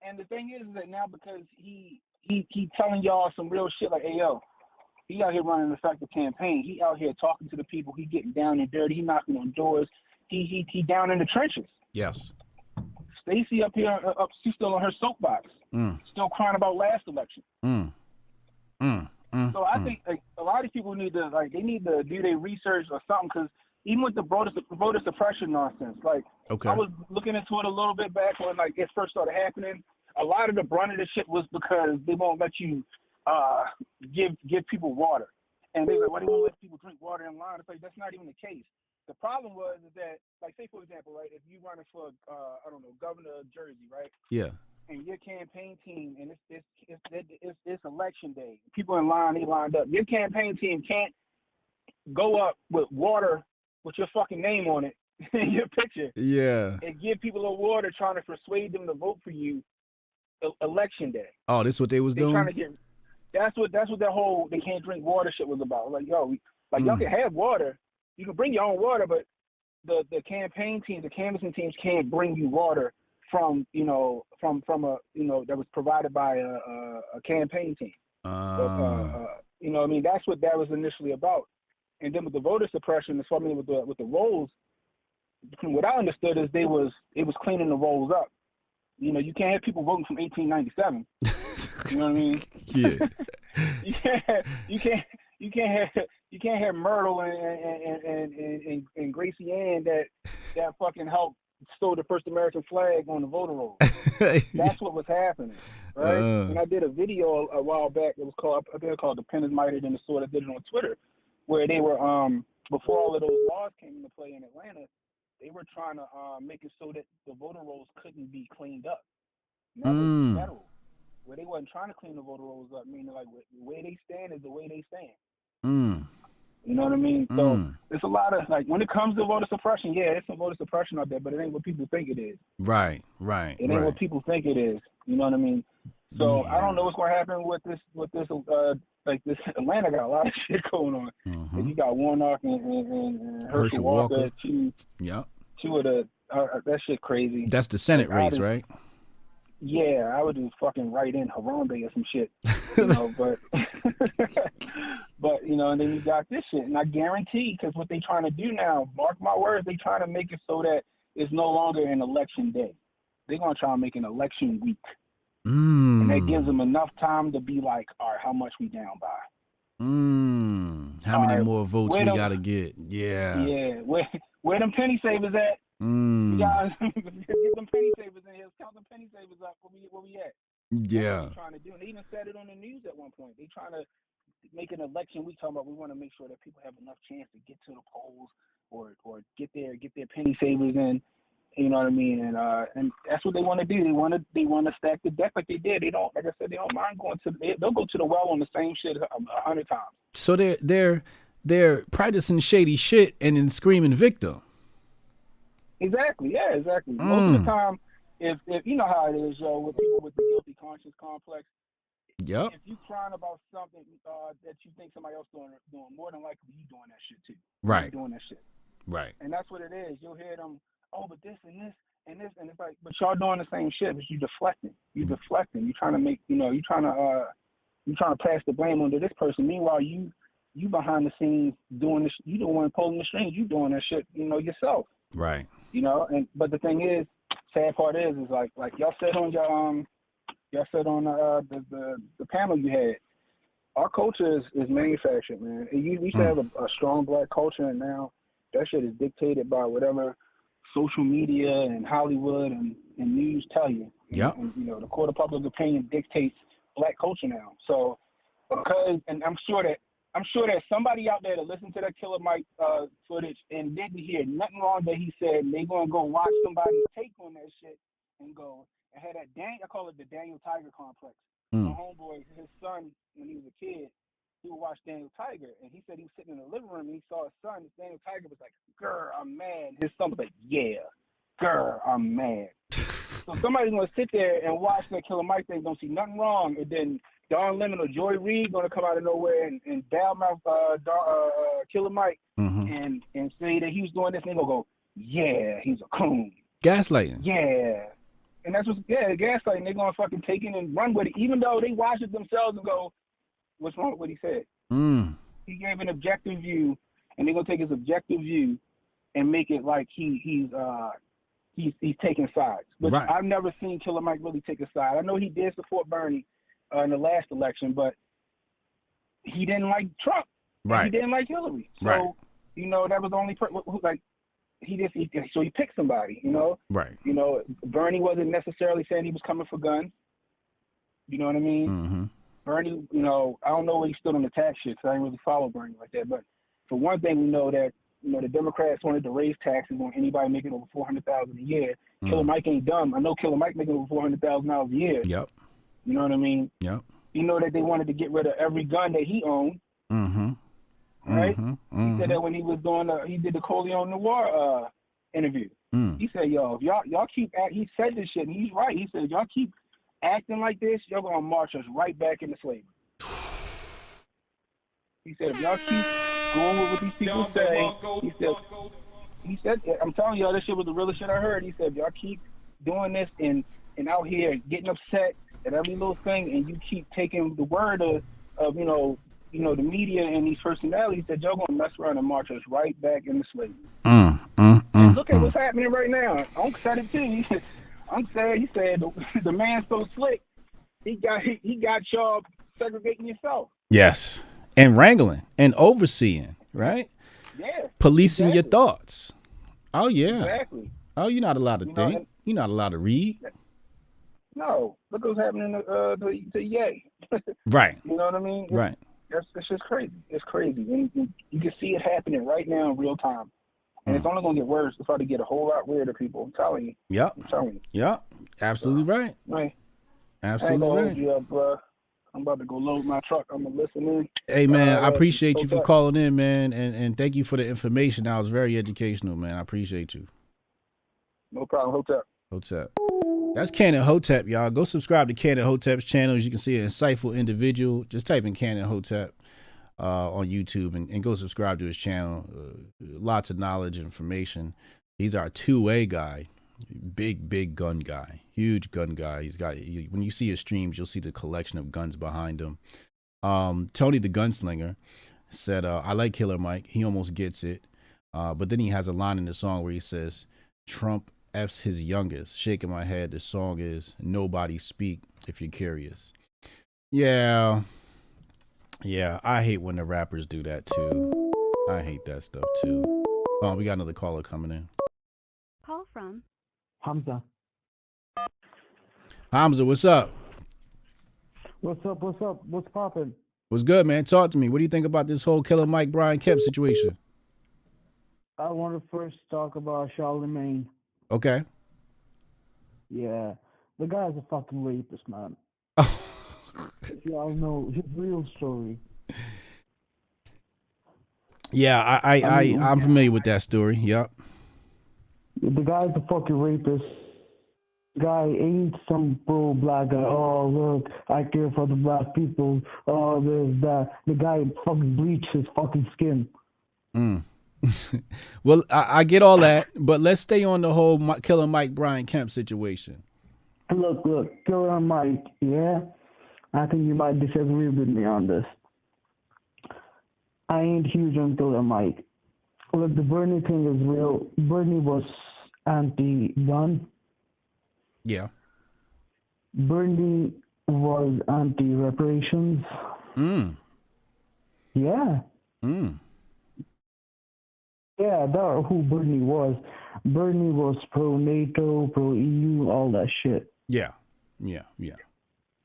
And the thing is that now because he telling y'all some real shit like, hey, yo, he out here running an effective campaign. He out here talking to the people. He getting down and dirty. He knocking on doors. He down in the trenches. Yes. Stacey up here, she's still on her soapbox. Still crying about last election. So I think a lot of these people need to do their research or something, because even with the voter suppression nonsense, like okay. I was looking into it a little bit back when like it first started happening. A lot of the brunt of the shit was because they won't let you give people water, and they're like, why they won't let people drink water in line? It's like that's not even the case. The problem is that, like, say for example, right, if you running for I don't know, governor of Jersey, right? Yeah. And your campaign team, and it's election day, people in line, they lined up. Your campaign team can't go up with water with your fucking name on it in your picture. Yeah. And give people a water trying to persuade them to vote for you election day. Oh, this is what they was doing? Trying to get, that's what that whole they can't drink water shit was about. Like, yo, y'all can have water. You can bring your own water, but the campaign teams, the canvassing teams can't bring you water from a that was provided by a campaign team. You know what I mean? That's what that was initially about. And then with the voter suppression, with the rolls, what I understood is it was cleaning the rolls up. You know, you can't have people voting from 1897. You know what I mean? Yeah. you can't have Myrtle and Gracie Ann that fucking helped stole the first American flag on the voter roll. That's what was happening, right? And I did a video a while back. It was called "The Pen is Mightier Than the Sword." I did it on Twitter, where they were before all of those laws came into play in Atlanta, they were trying to make it so that the voter rolls couldn't be cleaned up. And that was federal, where they wasn't trying to clean the voter rolls up, meaning like the way they stand is the way they stand. You know what I mean? So there's a lot of, like, when it comes to voter suppression, yeah, there's some voter suppression out there, but it ain't what people think it is. Right. It ain't what people think it is. You know what I mean? So I don't know what's going to happen with this this Atlanta got a lot of shit going on. And you got Warnock and Herschel Walker, two of the that shit crazy. That's the Senate race, right? Yeah, I would just fucking write in Harambe or some shit, you know, but you know, and then you got this shit, and I guarantee, because what they trying to do now, mark my words, they trying to make it so that it's no longer an election day. They're gonna try and make an election week, and that gives them enough time to be like, all right, how much we down by? How many more votes we gotta get? Yeah. Where them penny savers at? You guys get them penny savers in here. Count them penny savers up. Where we at? Yeah. Trying to do. And they even said it on the news at one point. They trying to make an election. We talking about, we want to make sure that people have enough chance to get to the polls or get their penny savers in. You know what I mean? And that's what they want to do. They want to stack the deck like they did. They don't, like I said, they don't mind going to. They'll go to the well on the same shit 100 times. So they're practicing shady shit and then screaming victim. Exactly. Yeah. Exactly. Most of the time, if you know how it is, yo, with people with the guilty conscience complex. Yep. If you crying about something that you think somebody else doing, more than likely you doing that shit too. Right. You're doing that shit. Right. And that's what it is. You'll hear them, oh, but this and this and this, and it's like, but y'all doing the same shit, but you deflecting. You deflecting. You trying to make, you trying to pass the blame onto this person. Meanwhile, you behind the scenes doing this. You the one pulling the strings. You doing that shit, yourself. Right. But the thing is, sad part is like y'all said on the panel you had, our culture is manufactured, man. We used to have a strong black culture, and now that shit is dictated by whatever social media and Hollywood and news tell you. Yep. And, you know, the court of public opinion dictates black culture now. So and I'm sure that somebody out there that listened to that Killer Mike footage and didn't hear nothing wrong that he said, and they gonna go watch somebody take on that shit and go and have that I call it the Daniel Tiger complex. My homeboy, his son, when he was a kid, he would watch Daniel Tiger, and he said he was sitting in the living room and he saw his son. And Daniel Tiger was like, "Grr, I'm mad." His son was like, "Yeah, grr, I'm mad." So somebody's gonna sit there and watch that Killer Mike thing, don't see nothing wrong, and then Don Lemon or Joy Reid gonna come out of nowhere and badmouth Killer Mike and say that he was doing this, and they gonna go, "Yeah, he's a coon." Gaslighting. Yeah. And that's gaslighting. They're gonna fucking take it and run with it, even though they watch it themselves and go, "What's wrong with what he said?" He gave an objective view, and they're gonna take his objective view and make it like he's taking sides. But right. I've never seen Killer Mike really take a side. I know he did support Bernie in the last election, but he didn't like Trump. Right. He didn't like Hillary. So, right. you know, that was the only so he picked somebody, you know? Right. You know, Bernie wasn't necessarily saying he was coming for guns. You know what I mean? Bernie, you know, I don't know where he stood on the tax shit, so I didn't really follow Bernie like that. But for one thing, we know that, you know, the Democrats wanted to raise taxes on anybody making over $400,000 a year. Killer Mike ain't dumb. I know Killer Mike making over $400,000 a year. Yep. You know what I mean? Yep. You know that they wanted to get rid of every gun that he owned. Right? He said that when he was doing he did the Corleone Noir interview. He said, "Yo, if y'all keep he said this shit, and he's right. He said, y'all keep acting like this, y'all gonna march us right back into slavery." He said, if y'all keep going with what these people say, he said, I'm telling y'all, this shit was the realest shit I heard. He said, if y'all keep doing this and out here getting upset at every little thing, and you keep taking the word of you know the media and these personalities, that y'all gonna mess around and march us right back into slavery. Look at what's happening right now. Unc said it too. Unc said, he said the man's so slick, he got y'all segregating yourself. Yes. And wrangling and overseeing, right? Yeah. Policing your thoughts. Oh yeah. Exactly. Oh, you're not allowed to think. You're not allowed to read. No. Look what's happening to Ye. Right. You know what I mean? Right. It's just crazy. It's crazy. And you can see it happening right now in real time. And it's only going to get worse. It's about to get a whole lot weirder, people. I'm telling you. Yep. I'm telling you. Yep. Absolutely right. Right. Absolutely I ain't right. gonna hold you up, I'm about to go load my truck. I'm going to listen in. Hey, man, I appreciate you for calling in, man. And thank you for the information. That was very educational, man. I appreciate you. No problem. Hotep. That's Canon Hotep, y'all. Go subscribe to Canon Hotep's channel. As you can see, an insightful individual. Just type in Canon Hotep on YouTube and go subscribe to his channel. Lots of knowledge and information. He's our 2A guy. Big gun guy. Huge gun guy. He's got, when you see his streams, you'll see the collection of guns behind him. Tony the Gunslinger said, I like Killer Mike. He almost gets it. But then he has a line in the song where he says, Trump F's his youngest. Shaking my head. The song is Nobody Speak If You're Curious. Yeah, I hate when the rappers do that too. I hate that stuff too. Oh, we got another caller coming in. Call from Hamza. Hamza, what's up? What's up? What's poppin'? What's good, man? Talk to me. What do you think about this whole Killer Mike, Brian Kemp situation? I want to first talk about Charlemagne. Okay. Yeah, the guy's a fucking rapist, man. If y'all know his real story. Yeah, I'm familiar with that story. Yep. The guy's a fucking rapist. Guy ain't some pro-black guy. Oh, look, I care for the black people. Oh, there's that. The guy fucking bleached his fucking skin. Well, I get all that, but let's stay on the whole Killer Mike, Brian Kemp situation. Look, Killer Mike, yeah? I think you might disagree with me on this. I ain't huge on Killer Mike. Look, the Bernie thing is real. Bernie was anti-gun. Yeah. Bernie was anti-reparations. Yeah. Yeah, that's who Bernie was. Bernie was pro-NATO, pro-EU, all that shit. Yeah. Yeah. Yeah.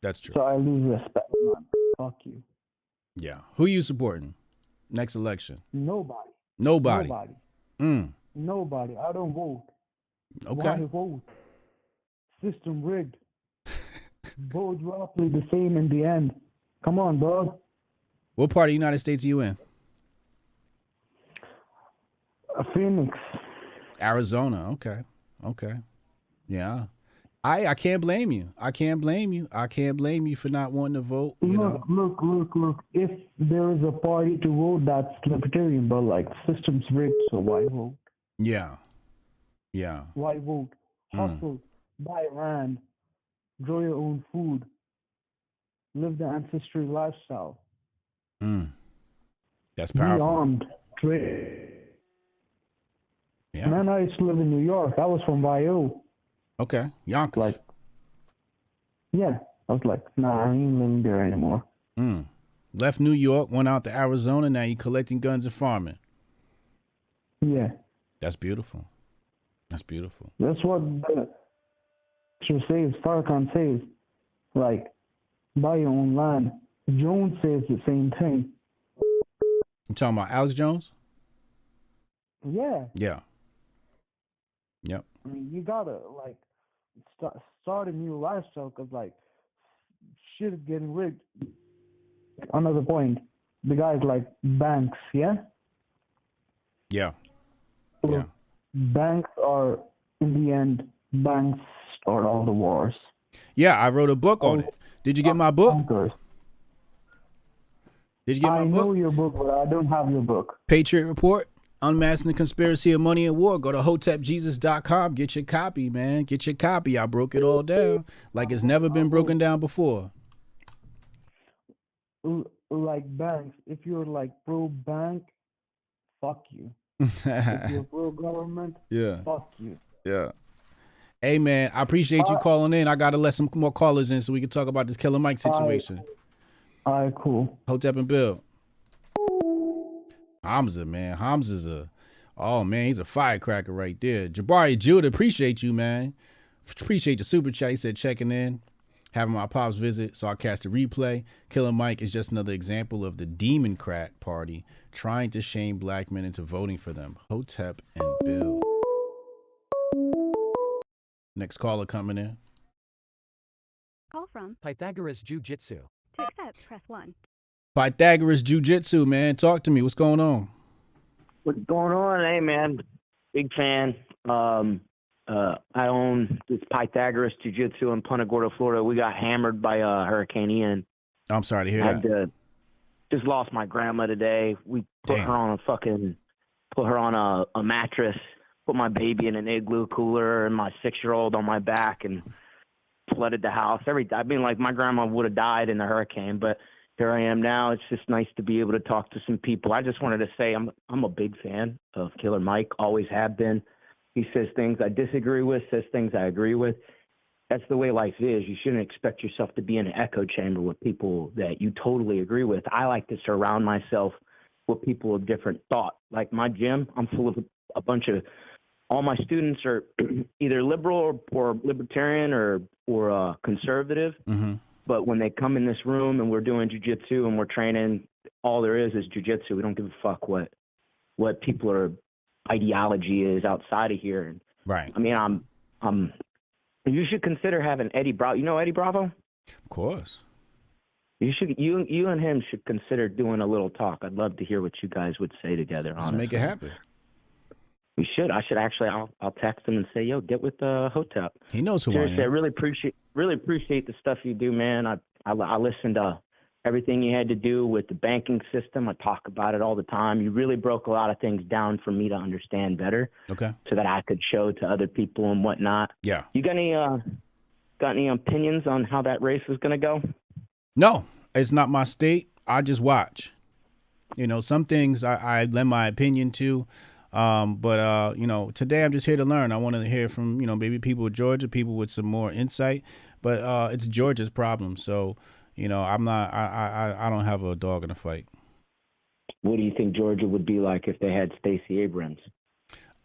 That's true. So I lose respect, man. Fuck you. Yeah. Who you supporting next election? Nobody. Nobody. Nobody. Mm. Nobody. I don't vote. Okay. Why vote? System rigged. Both roughly the same in the end. Come on, dog. What part of the United States are you in? Phoenix. Arizona. Okay. Okay. Yeah. I can't blame you. I can't blame you. I can't blame you for not wanting to vote. You know. Look. If there is a party to vote, that's libertarian, but like system's rigged, so why vote? Yeah. Yeah. Why vote? Hustle, buy land, grow your own food, live the ancestry lifestyle. That's Be powerful. armed, trade. Yeah. And then I used to live in New York. I was from Bio. Okay. Yonkers. Like, yeah. I was like, nah, I ain't living there anymore. Left New York, went out to Arizona. Now you collecting guns and farming. Yeah. That's beautiful. That's beautiful. That's what the picture says, Farrakhan says. Like, buy your own land. Jones says the same thing. You talking about Alex Jones? Yeah. Yeah. Yep. I mean, you gotta, like, start a new lifestyle because, like, shit is getting rigged. Another point. The guys like banks, yeah? Yeah. So Yeah. banks are, in the end, banks start all the wars. Yeah, I wrote a book on it. Did you get my book? Bankers. Did you get my I book? know your book, but I don't have your book. Patriot Report, Unmasking the Conspiracy of Money and War. Go to hotepjesus.com. Get your copy, man. Get your copy. I broke it all down like it's never been broken down before. Like banks, if you're like pro-bank, fuck you. If you're pro-government, Yeah. fuck you. Yeah. Hey, man, I appreciate you calling in. I got to let some more callers in so we can talk about this Killer Mike situation. All right, cool. Hotep and Bill. Hamza, man. Hamza's he's a firecracker right there. Jabari Judah, appreciate you, man. Appreciate the super chat. He said checking in, having my pops visit, so I catch the replay. Killer Mike is just another example of the demon crack party trying to shame black men into voting for them. Hotep and Bill. Next caller coming in. Call from Pythagoras Jiu-Jitsu. to accept, press 1. Pythagoras Jiu-Jitsu, man. Talk to me. What's going on? What's going on? Hey, man. Big fan. I own this Pythagoras Jiu-Jitsu in Punta Gorda, Florida. We got hammered by Hurricane Ian. I'm sorry to hear Had that. just lost my grandma today. We put her on a mattress, put my baby in an igloo cooler and my 6-year-old on my back and flooded the house. I mean, like, my grandma would have died in the hurricane, but here I am now. It's just nice to be able to talk to some people. I just wanted to say I'm a big fan of Killer Mike, always have been. He says things I disagree with, says things I agree with. That's the way life is. You shouldn't expect yourself to be in an echo chamber with people that you totally agree with. I like to surround myself with people of different thought. Like my gym, I'm full of a bunch of, all my students are either liberal or libertarian or conservative. Mm-hmm. But when they come in this room and we're doing jiu-jitsu and we're training, all there is jiu-jitsu. We don't give a fuck what people are ideology is outside of here. Right. I mean, you should consider having Eddie Bravo. You know Eddie Bravo? Of course. You and him should consider doing a little talk. I'd love to hear what you guys would say together. Let's make it happen. We should. I should actually. I'll text him and say, "Yo, get with Hotep." He knows who Seriously, I am. I really appreciate the stuff you do, man. I listen to everything you had to do with the banking system. I talk about it all the time. You really broke a lot of things down for me to understand better. Okay. So that I could show to other people and whatnot. Yeah. You got any opinions on how that race is going to go? No, it's not my state. I just watch. You know, some things I lend my opinion to. But today I'm just here to learn. I want to hear from, maybe people with Georgia, people with some more insight, but it's Georgia's problem. So, I don't have a dog in the fight. What do you think Georgia would be like if they had Stacey Abrams?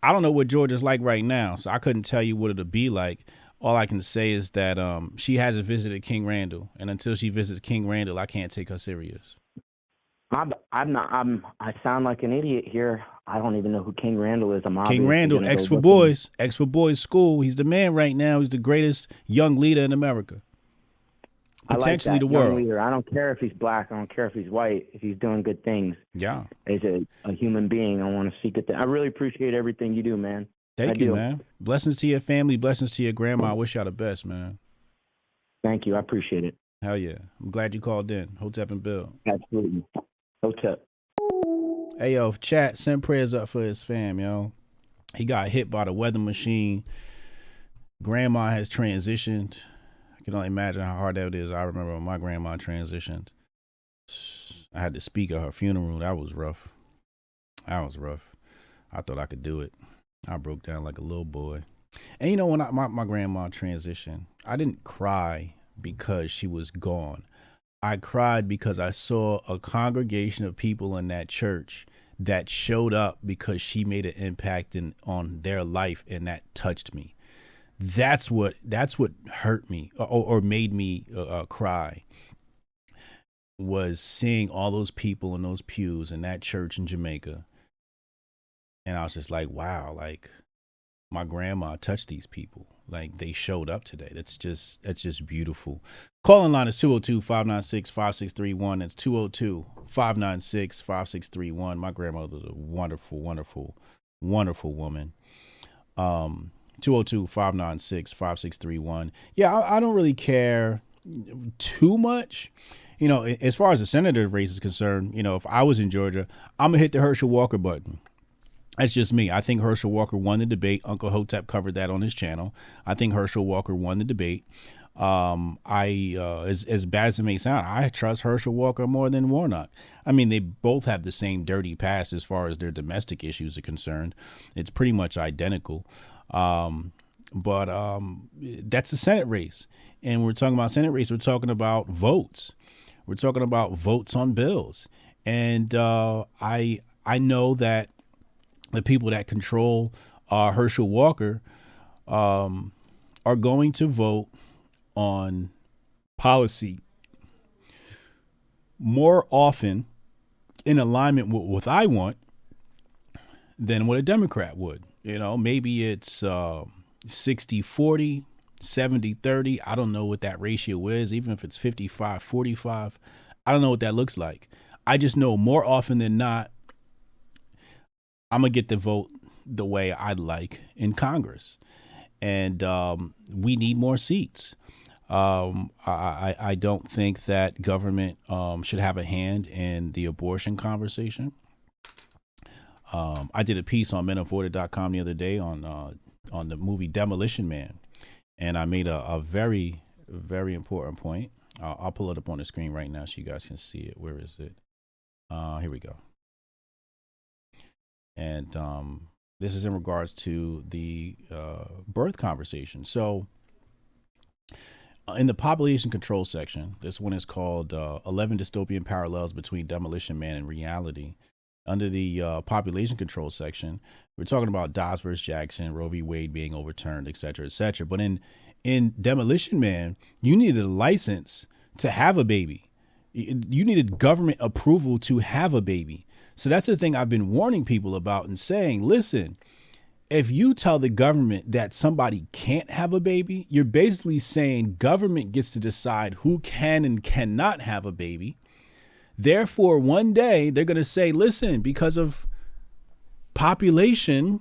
I don't know what Georgia's like right now, so I couldn't tell you what it'll be like. all I can say is that she hasn't visited King Randall, and until she visits King Randall, I can't take her serious. I sound like an idiot here. I don't even know who King Randall is. King Randall, X for Boys School. He's the man right now. He's the greatest young leader in America. Potentially the world. Leader. I don't care if he's black. I don't care if he's white. If he's doing good things. Yeah. As a human being, I want to see good things. I really appreciate everything you do, man. Thank you, man. Blessings to your family. Blessings to your grandma. I wish y'all the best, man. Thank you. I appreciate it. Hell yeah. I'm glad you called in. Hotep and Bill. Absolutely. Hotep. Hey, yo, chat, send prayers up for his fam, yo. He got hit by the weather machine. Grandma has transitioned. I can only imagine how hard that is. I remember when my grandma transitioned. I had to speak at her funeral. That was rough. I thought I could do it. I broke down like a little boy. And you know, when my grandma transitioned, I didn't cry because she was gone. I cried because I saw a congregation of people in that church that showed up because she made an impact on their life, and that touched me. That's what hurt me or made me cry, was seeing all those people in those pews in that church in Jamaica. And I was just like, wow, like my grandma touched these people. Like they showed up today. That's just beautiful. Calling line is 202-596-5631. That's 202-596-5631. My grandmother was a wonderful, wonderful, wonderful woman. 202-596-5631. Yeah, I don't really care too much. You know, as far as the senator race is concerned, you know, if I was in Georgia, I'm going to hit the Herschel Walker button. That's just me. I think Herschel Walker won the debate. Uncle Hotep covered that on his channel. I think Herschel Walker won the debate. As bad as it may sound, I trust Herschel Walker more than Warnock. I mean, they both have the same dirty past as far as their domestic issues are concerned. It's pretty much identical. But that's the Senate race. And we're talking about Senate race. We're talking about votes. We're talking about votes on bills. And I know that the people that control Herschel Walker are going to vote on policy more often in alignment with what I want than what a Democrat would. You know, maybe it's 60-40, 70-30. I don't know what that ratio is, even if it's 55-45. I don't know what that looks like. I just know more often than not, I'm going to get the vote the way I'd like in Congress. And we need more seats. I don't think that government should have a hand in the abortion conversation. I did a piece on menavoided.com the other day on the movie Demolition Man. And I made a very, very important point. I'll pull it up on the screen right now so you guys can see it. Where is it? Here we go. And this is in regards to the birth conversation. So in the population control section, this one is called 11 Dystopian Parallels Between Demolition Man and Reality. Under the population control section, we're talking about Dobbs versus Jackson, Roe v. Wade being overturned, et cetera, et cetera. But in Demolition Man, you needed a license to have a baby. You needed government approval to have a baby. So that's the thing I've been warning people about and saying, listen, if you tell the government that somebody can't have a baby, you're basically saying government gets to decide who can and cannot have a baby. Therefore, one day they're going to say, listen, because of population,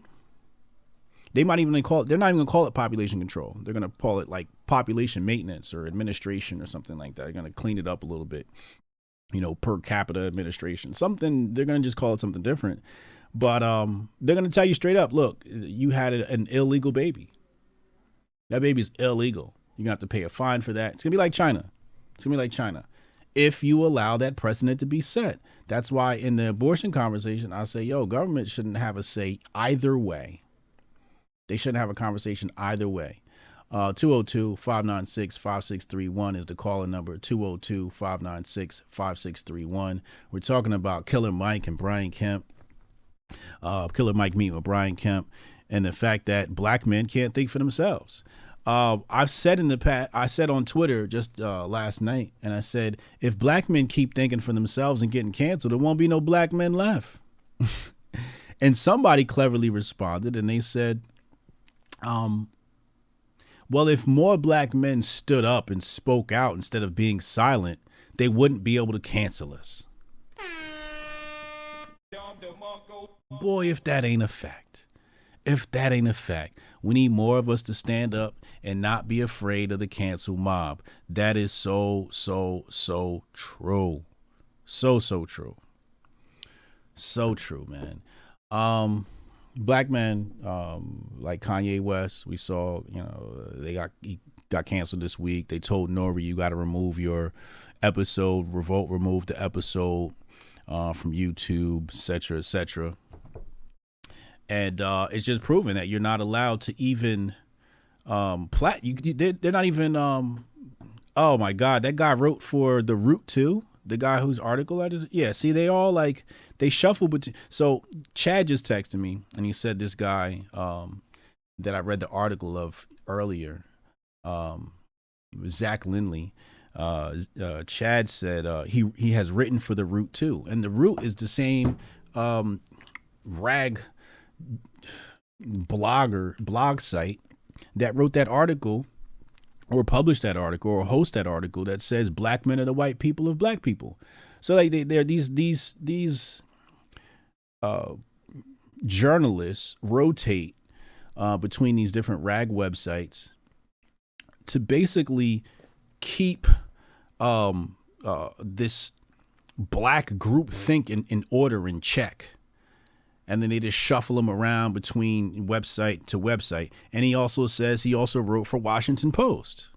they're not even going to call it population control. They're going to call it like population maintenance or administration or something like that. They're going to clean it up a little bit. You know, per capita administration, something, they're going to just call it something different. But they're going to tell you straight up, look, you had an illegal baby. That baby's illegal. You're going to have to pay a fine for that. It's going to be like China. It's going to be like China. If you allow that precedent to be set. That's why in the abortion conversation, I say, yo, government shouldn't have a say either way. They shouldn't have a conversation either way. 202-596-5631 is the calling number. 202-596-5631. We're talking about Killer Mike and Brian Kemp. Killer Mike meeting with Brian Kemp and the fact that black men can't think for themselves. I've said in the past, I said on Twitter just last night, and I said, if black men keep thinking for themselves and getting canceled, there won't be no black men left. And somebody cleverly responded, and they said, well, if more black men stood up and spoke out instead of being silent, they wouldn't be able to cancel us. Boy, if that ain't a fact. If that ain't a fact, we need more of us to stand up and not be afraid of the cancel mob. That is so true. So true. So true, man. Black men, like Kanye West, we saw, he got canceled this week. They told Nori, you got to remove your episode, remove the episode from YouTube, etc., etc. And it's just proven that you're not allowed to even they're not even oh my God, that guy wrote for The Root too, the guy whose article see, they all they shuffle between. So Chad just texted me and he said this guy that I read the article of earlier, Zach Lindley, Chad said he has written for The Root too, and The Root is the same rag blog site that wrote that article or published that article or host that article that says black men are the white people of black people. So they're these journalists rotate between these different rag websites to basically keep this black group think in order, in check. And then they just shuffle them around between website to website. And he also says he also wrote for Washington Post.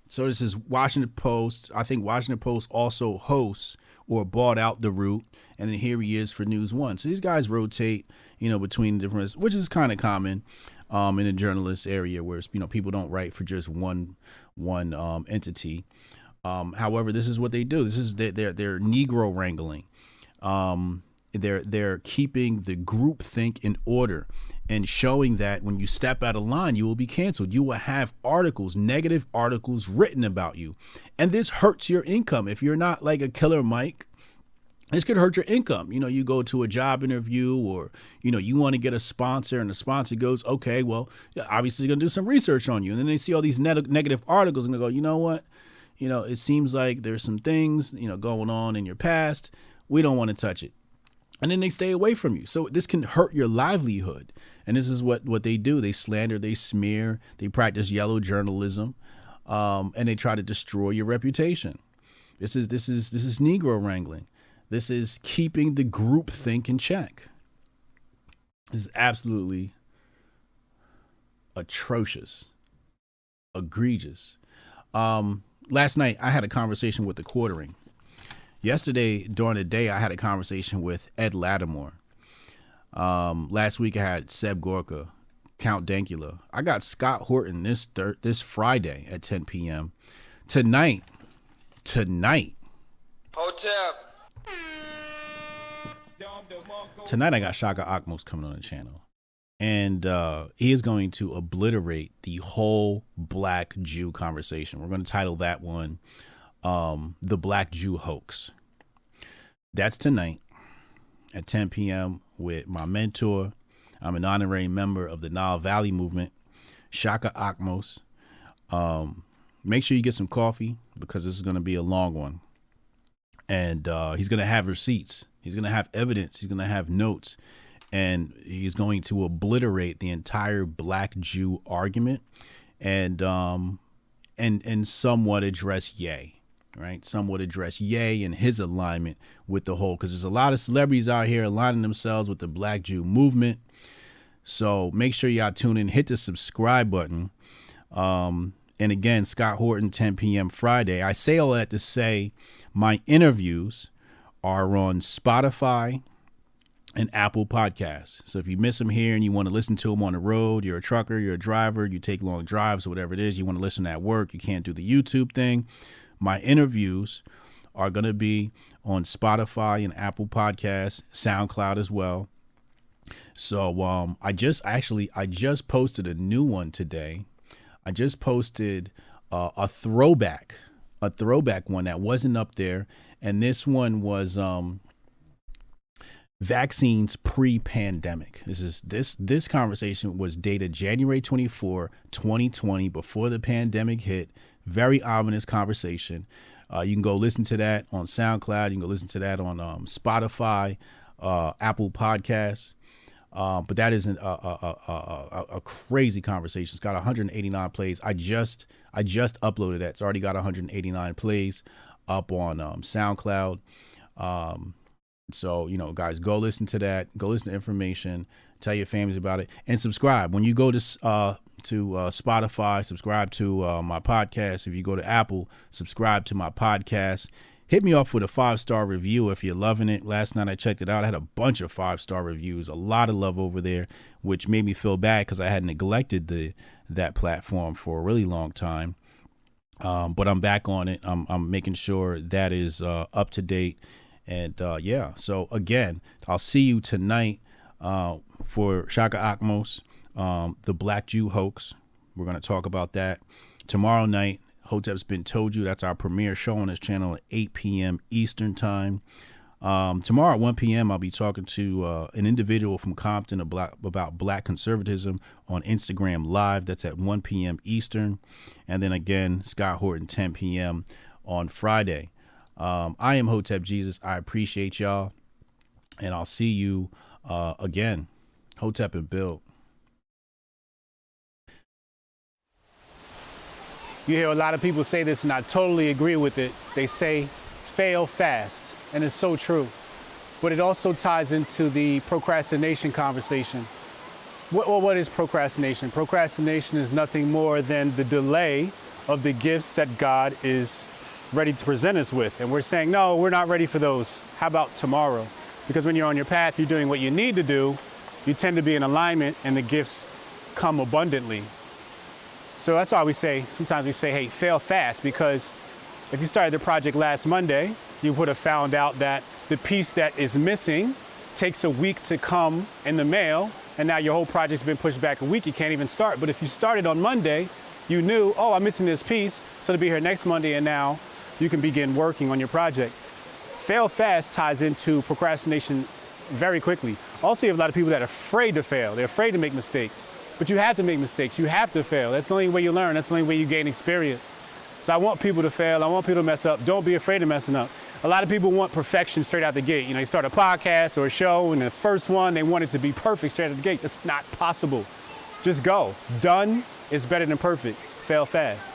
So this is Washington Post. I think Washington Post also hosts or bought out The Root. And then here he is for News One. So these guys rotate, between different, which is kind of common in the journalist area where, people don't write for just one entity. However, this is what they do. This is they're Negro wrangling. They're keeping the group think in order and showing that when you step out of line, you will be canceled. You will have negative articles written about you. And this hurts your income. If you're not like a Killer Mike, this could hurt your income. You go to a job interview or, you want to get a sponsor and the sponsor goes, okay, well, obviously they're going to do some research on you. And then they see all these negative articles and they go, you know what? It seems like there's some things, going on in your past. We don't want to touch it. And then they stay away from you. So this can hurt your livelihood. And this is what they do. They slander, they smear, they practice yellow journalism, and they try to destroy your reputation. This is Negro wrangling. This is keeping the group think in check. This is absolutely atrocious, egregious. Last night I had a conversation with the Quartering. Yesterday, during the day, I had a conversation with Ed Lattimore. Last week, I had Seb Gorka, Count Dankula. I got Scott Horton this Friday at 10 p.m. Tonight. Hotep. Tonight, I got Shaka Akmos coming on the channel. And he is going to obliterate the whole Black Jew conversation. We're going to title that one The Black Jew Hoax. That's tonight at 10 p.m. with my mentor. I'm an honorary member of the Nile Valley movement, Shaka Akmos. Make sure you get some coffee because this is going to be a long one. And he's going to have receipts. He's going to have evidence. He's going to have notes. And he's going to obliterate the entire Black Jew argument and somewhat address Ye. Right, somewhat address Ye and his alignment with the whole, because there's a lot of celebrities out here aligning themselves with the Black Jew movement. So make sure y'all tune in, hit the subscribe button. And again, Scott Horton, 10 p.m. Friday. I say all that to say my interviews are on Spotify and Apple Podcasts. So if you miss them here and you want to listen to them on the road, you're a trucker, you're a driver, you take long drives or whatever it is, you want to listen at work, you can't do the YouTube thing. My interviews are going to be on Spotify and Apple Podcasts, SoundCloud as well. So I just posted a new one today. I just posted a throwback one that wasn't up there. And this one was vaccines pre-pandemic. This conversation was dated January 24, 2020, before the pandemic hit. Very ominous conversation. You can go listen to that on SoundCloud. You can go listen to that on Spotify, Apple Podcasts. But that is a crazy conversation. It's got 189 plays. I just uploaded that. It's already got 189 plays up on SoundCloud. So, guys, go listen to that. Go listen to information. Tell your families about it, and subscribe. When you go to Spotify, subscribe to my podcast. If you go to Apple, subscribe to my podcast. Hit me off with a 5-star review if you're loving it. Last night I checked it out. I had a bunch of 5-star reviews, a lot of love over there, which made me feel bad because I had neglected that platform for a really long time. But I'm back on it. I'm making sure that is up to date. And so again, I'll see you tonight for Shaka Akmos, the Black Jew hoax. We're going to talk about that. Tomorrow night, Hotep's Been Told You. That's our premiere show on this channel at 8 p.m. Eastern time. Tomorrow at 1 p.m., I'll be talking to an individual from Compton about black conservatism on Instagram Live. That's at 1 p.m. Eastern. And then again, Scott Horton, 10 p.m. on Friday. I am Hotep Jesus. I appreciate y'all. And I'll see you again. Hotep and Bill. You hear a lot of people say this, and I totally agree with it. They say, fail fast, and it's so true. But it also ties into the procrastination conversation. What is procrastination? Procrastination is nothing more than the delay of the gifts that God is ready to present us with. And we're saying, no, we're not ready for those. How about tomorrow? Because when you're on your path, you're doing what you need to do, you tend to be in alignment, and the gifts come abundantly. So that's why sometimes we say, hey, fail fast, because if you started the project last Monday, you would have found out that the piece that is missing takes a week to come in the mail, and now your whole project's been pushed back a week. You can't even start. But if you started on Monday, you knew, oh, I'm missing this piece, so it'll be here next Monday, and now you can begin working on your project. Fail fast ties into procrastination very quickly. Also, you have a lot of people that are afraid to fail. They're afraid to make mistakes. But you have to make mistakes. You have to fail. That's the only way you learn. That's the only way you gain experience. So I want people to fail. I want people to mess up. Don't be afraid of messing up. A lot of people want perfection straight out the gate. You start a podcast or a show, and the first one, they want it to be perfect straight out the gate. That's not possible. Just go. Done is better than perfect. Fail fast.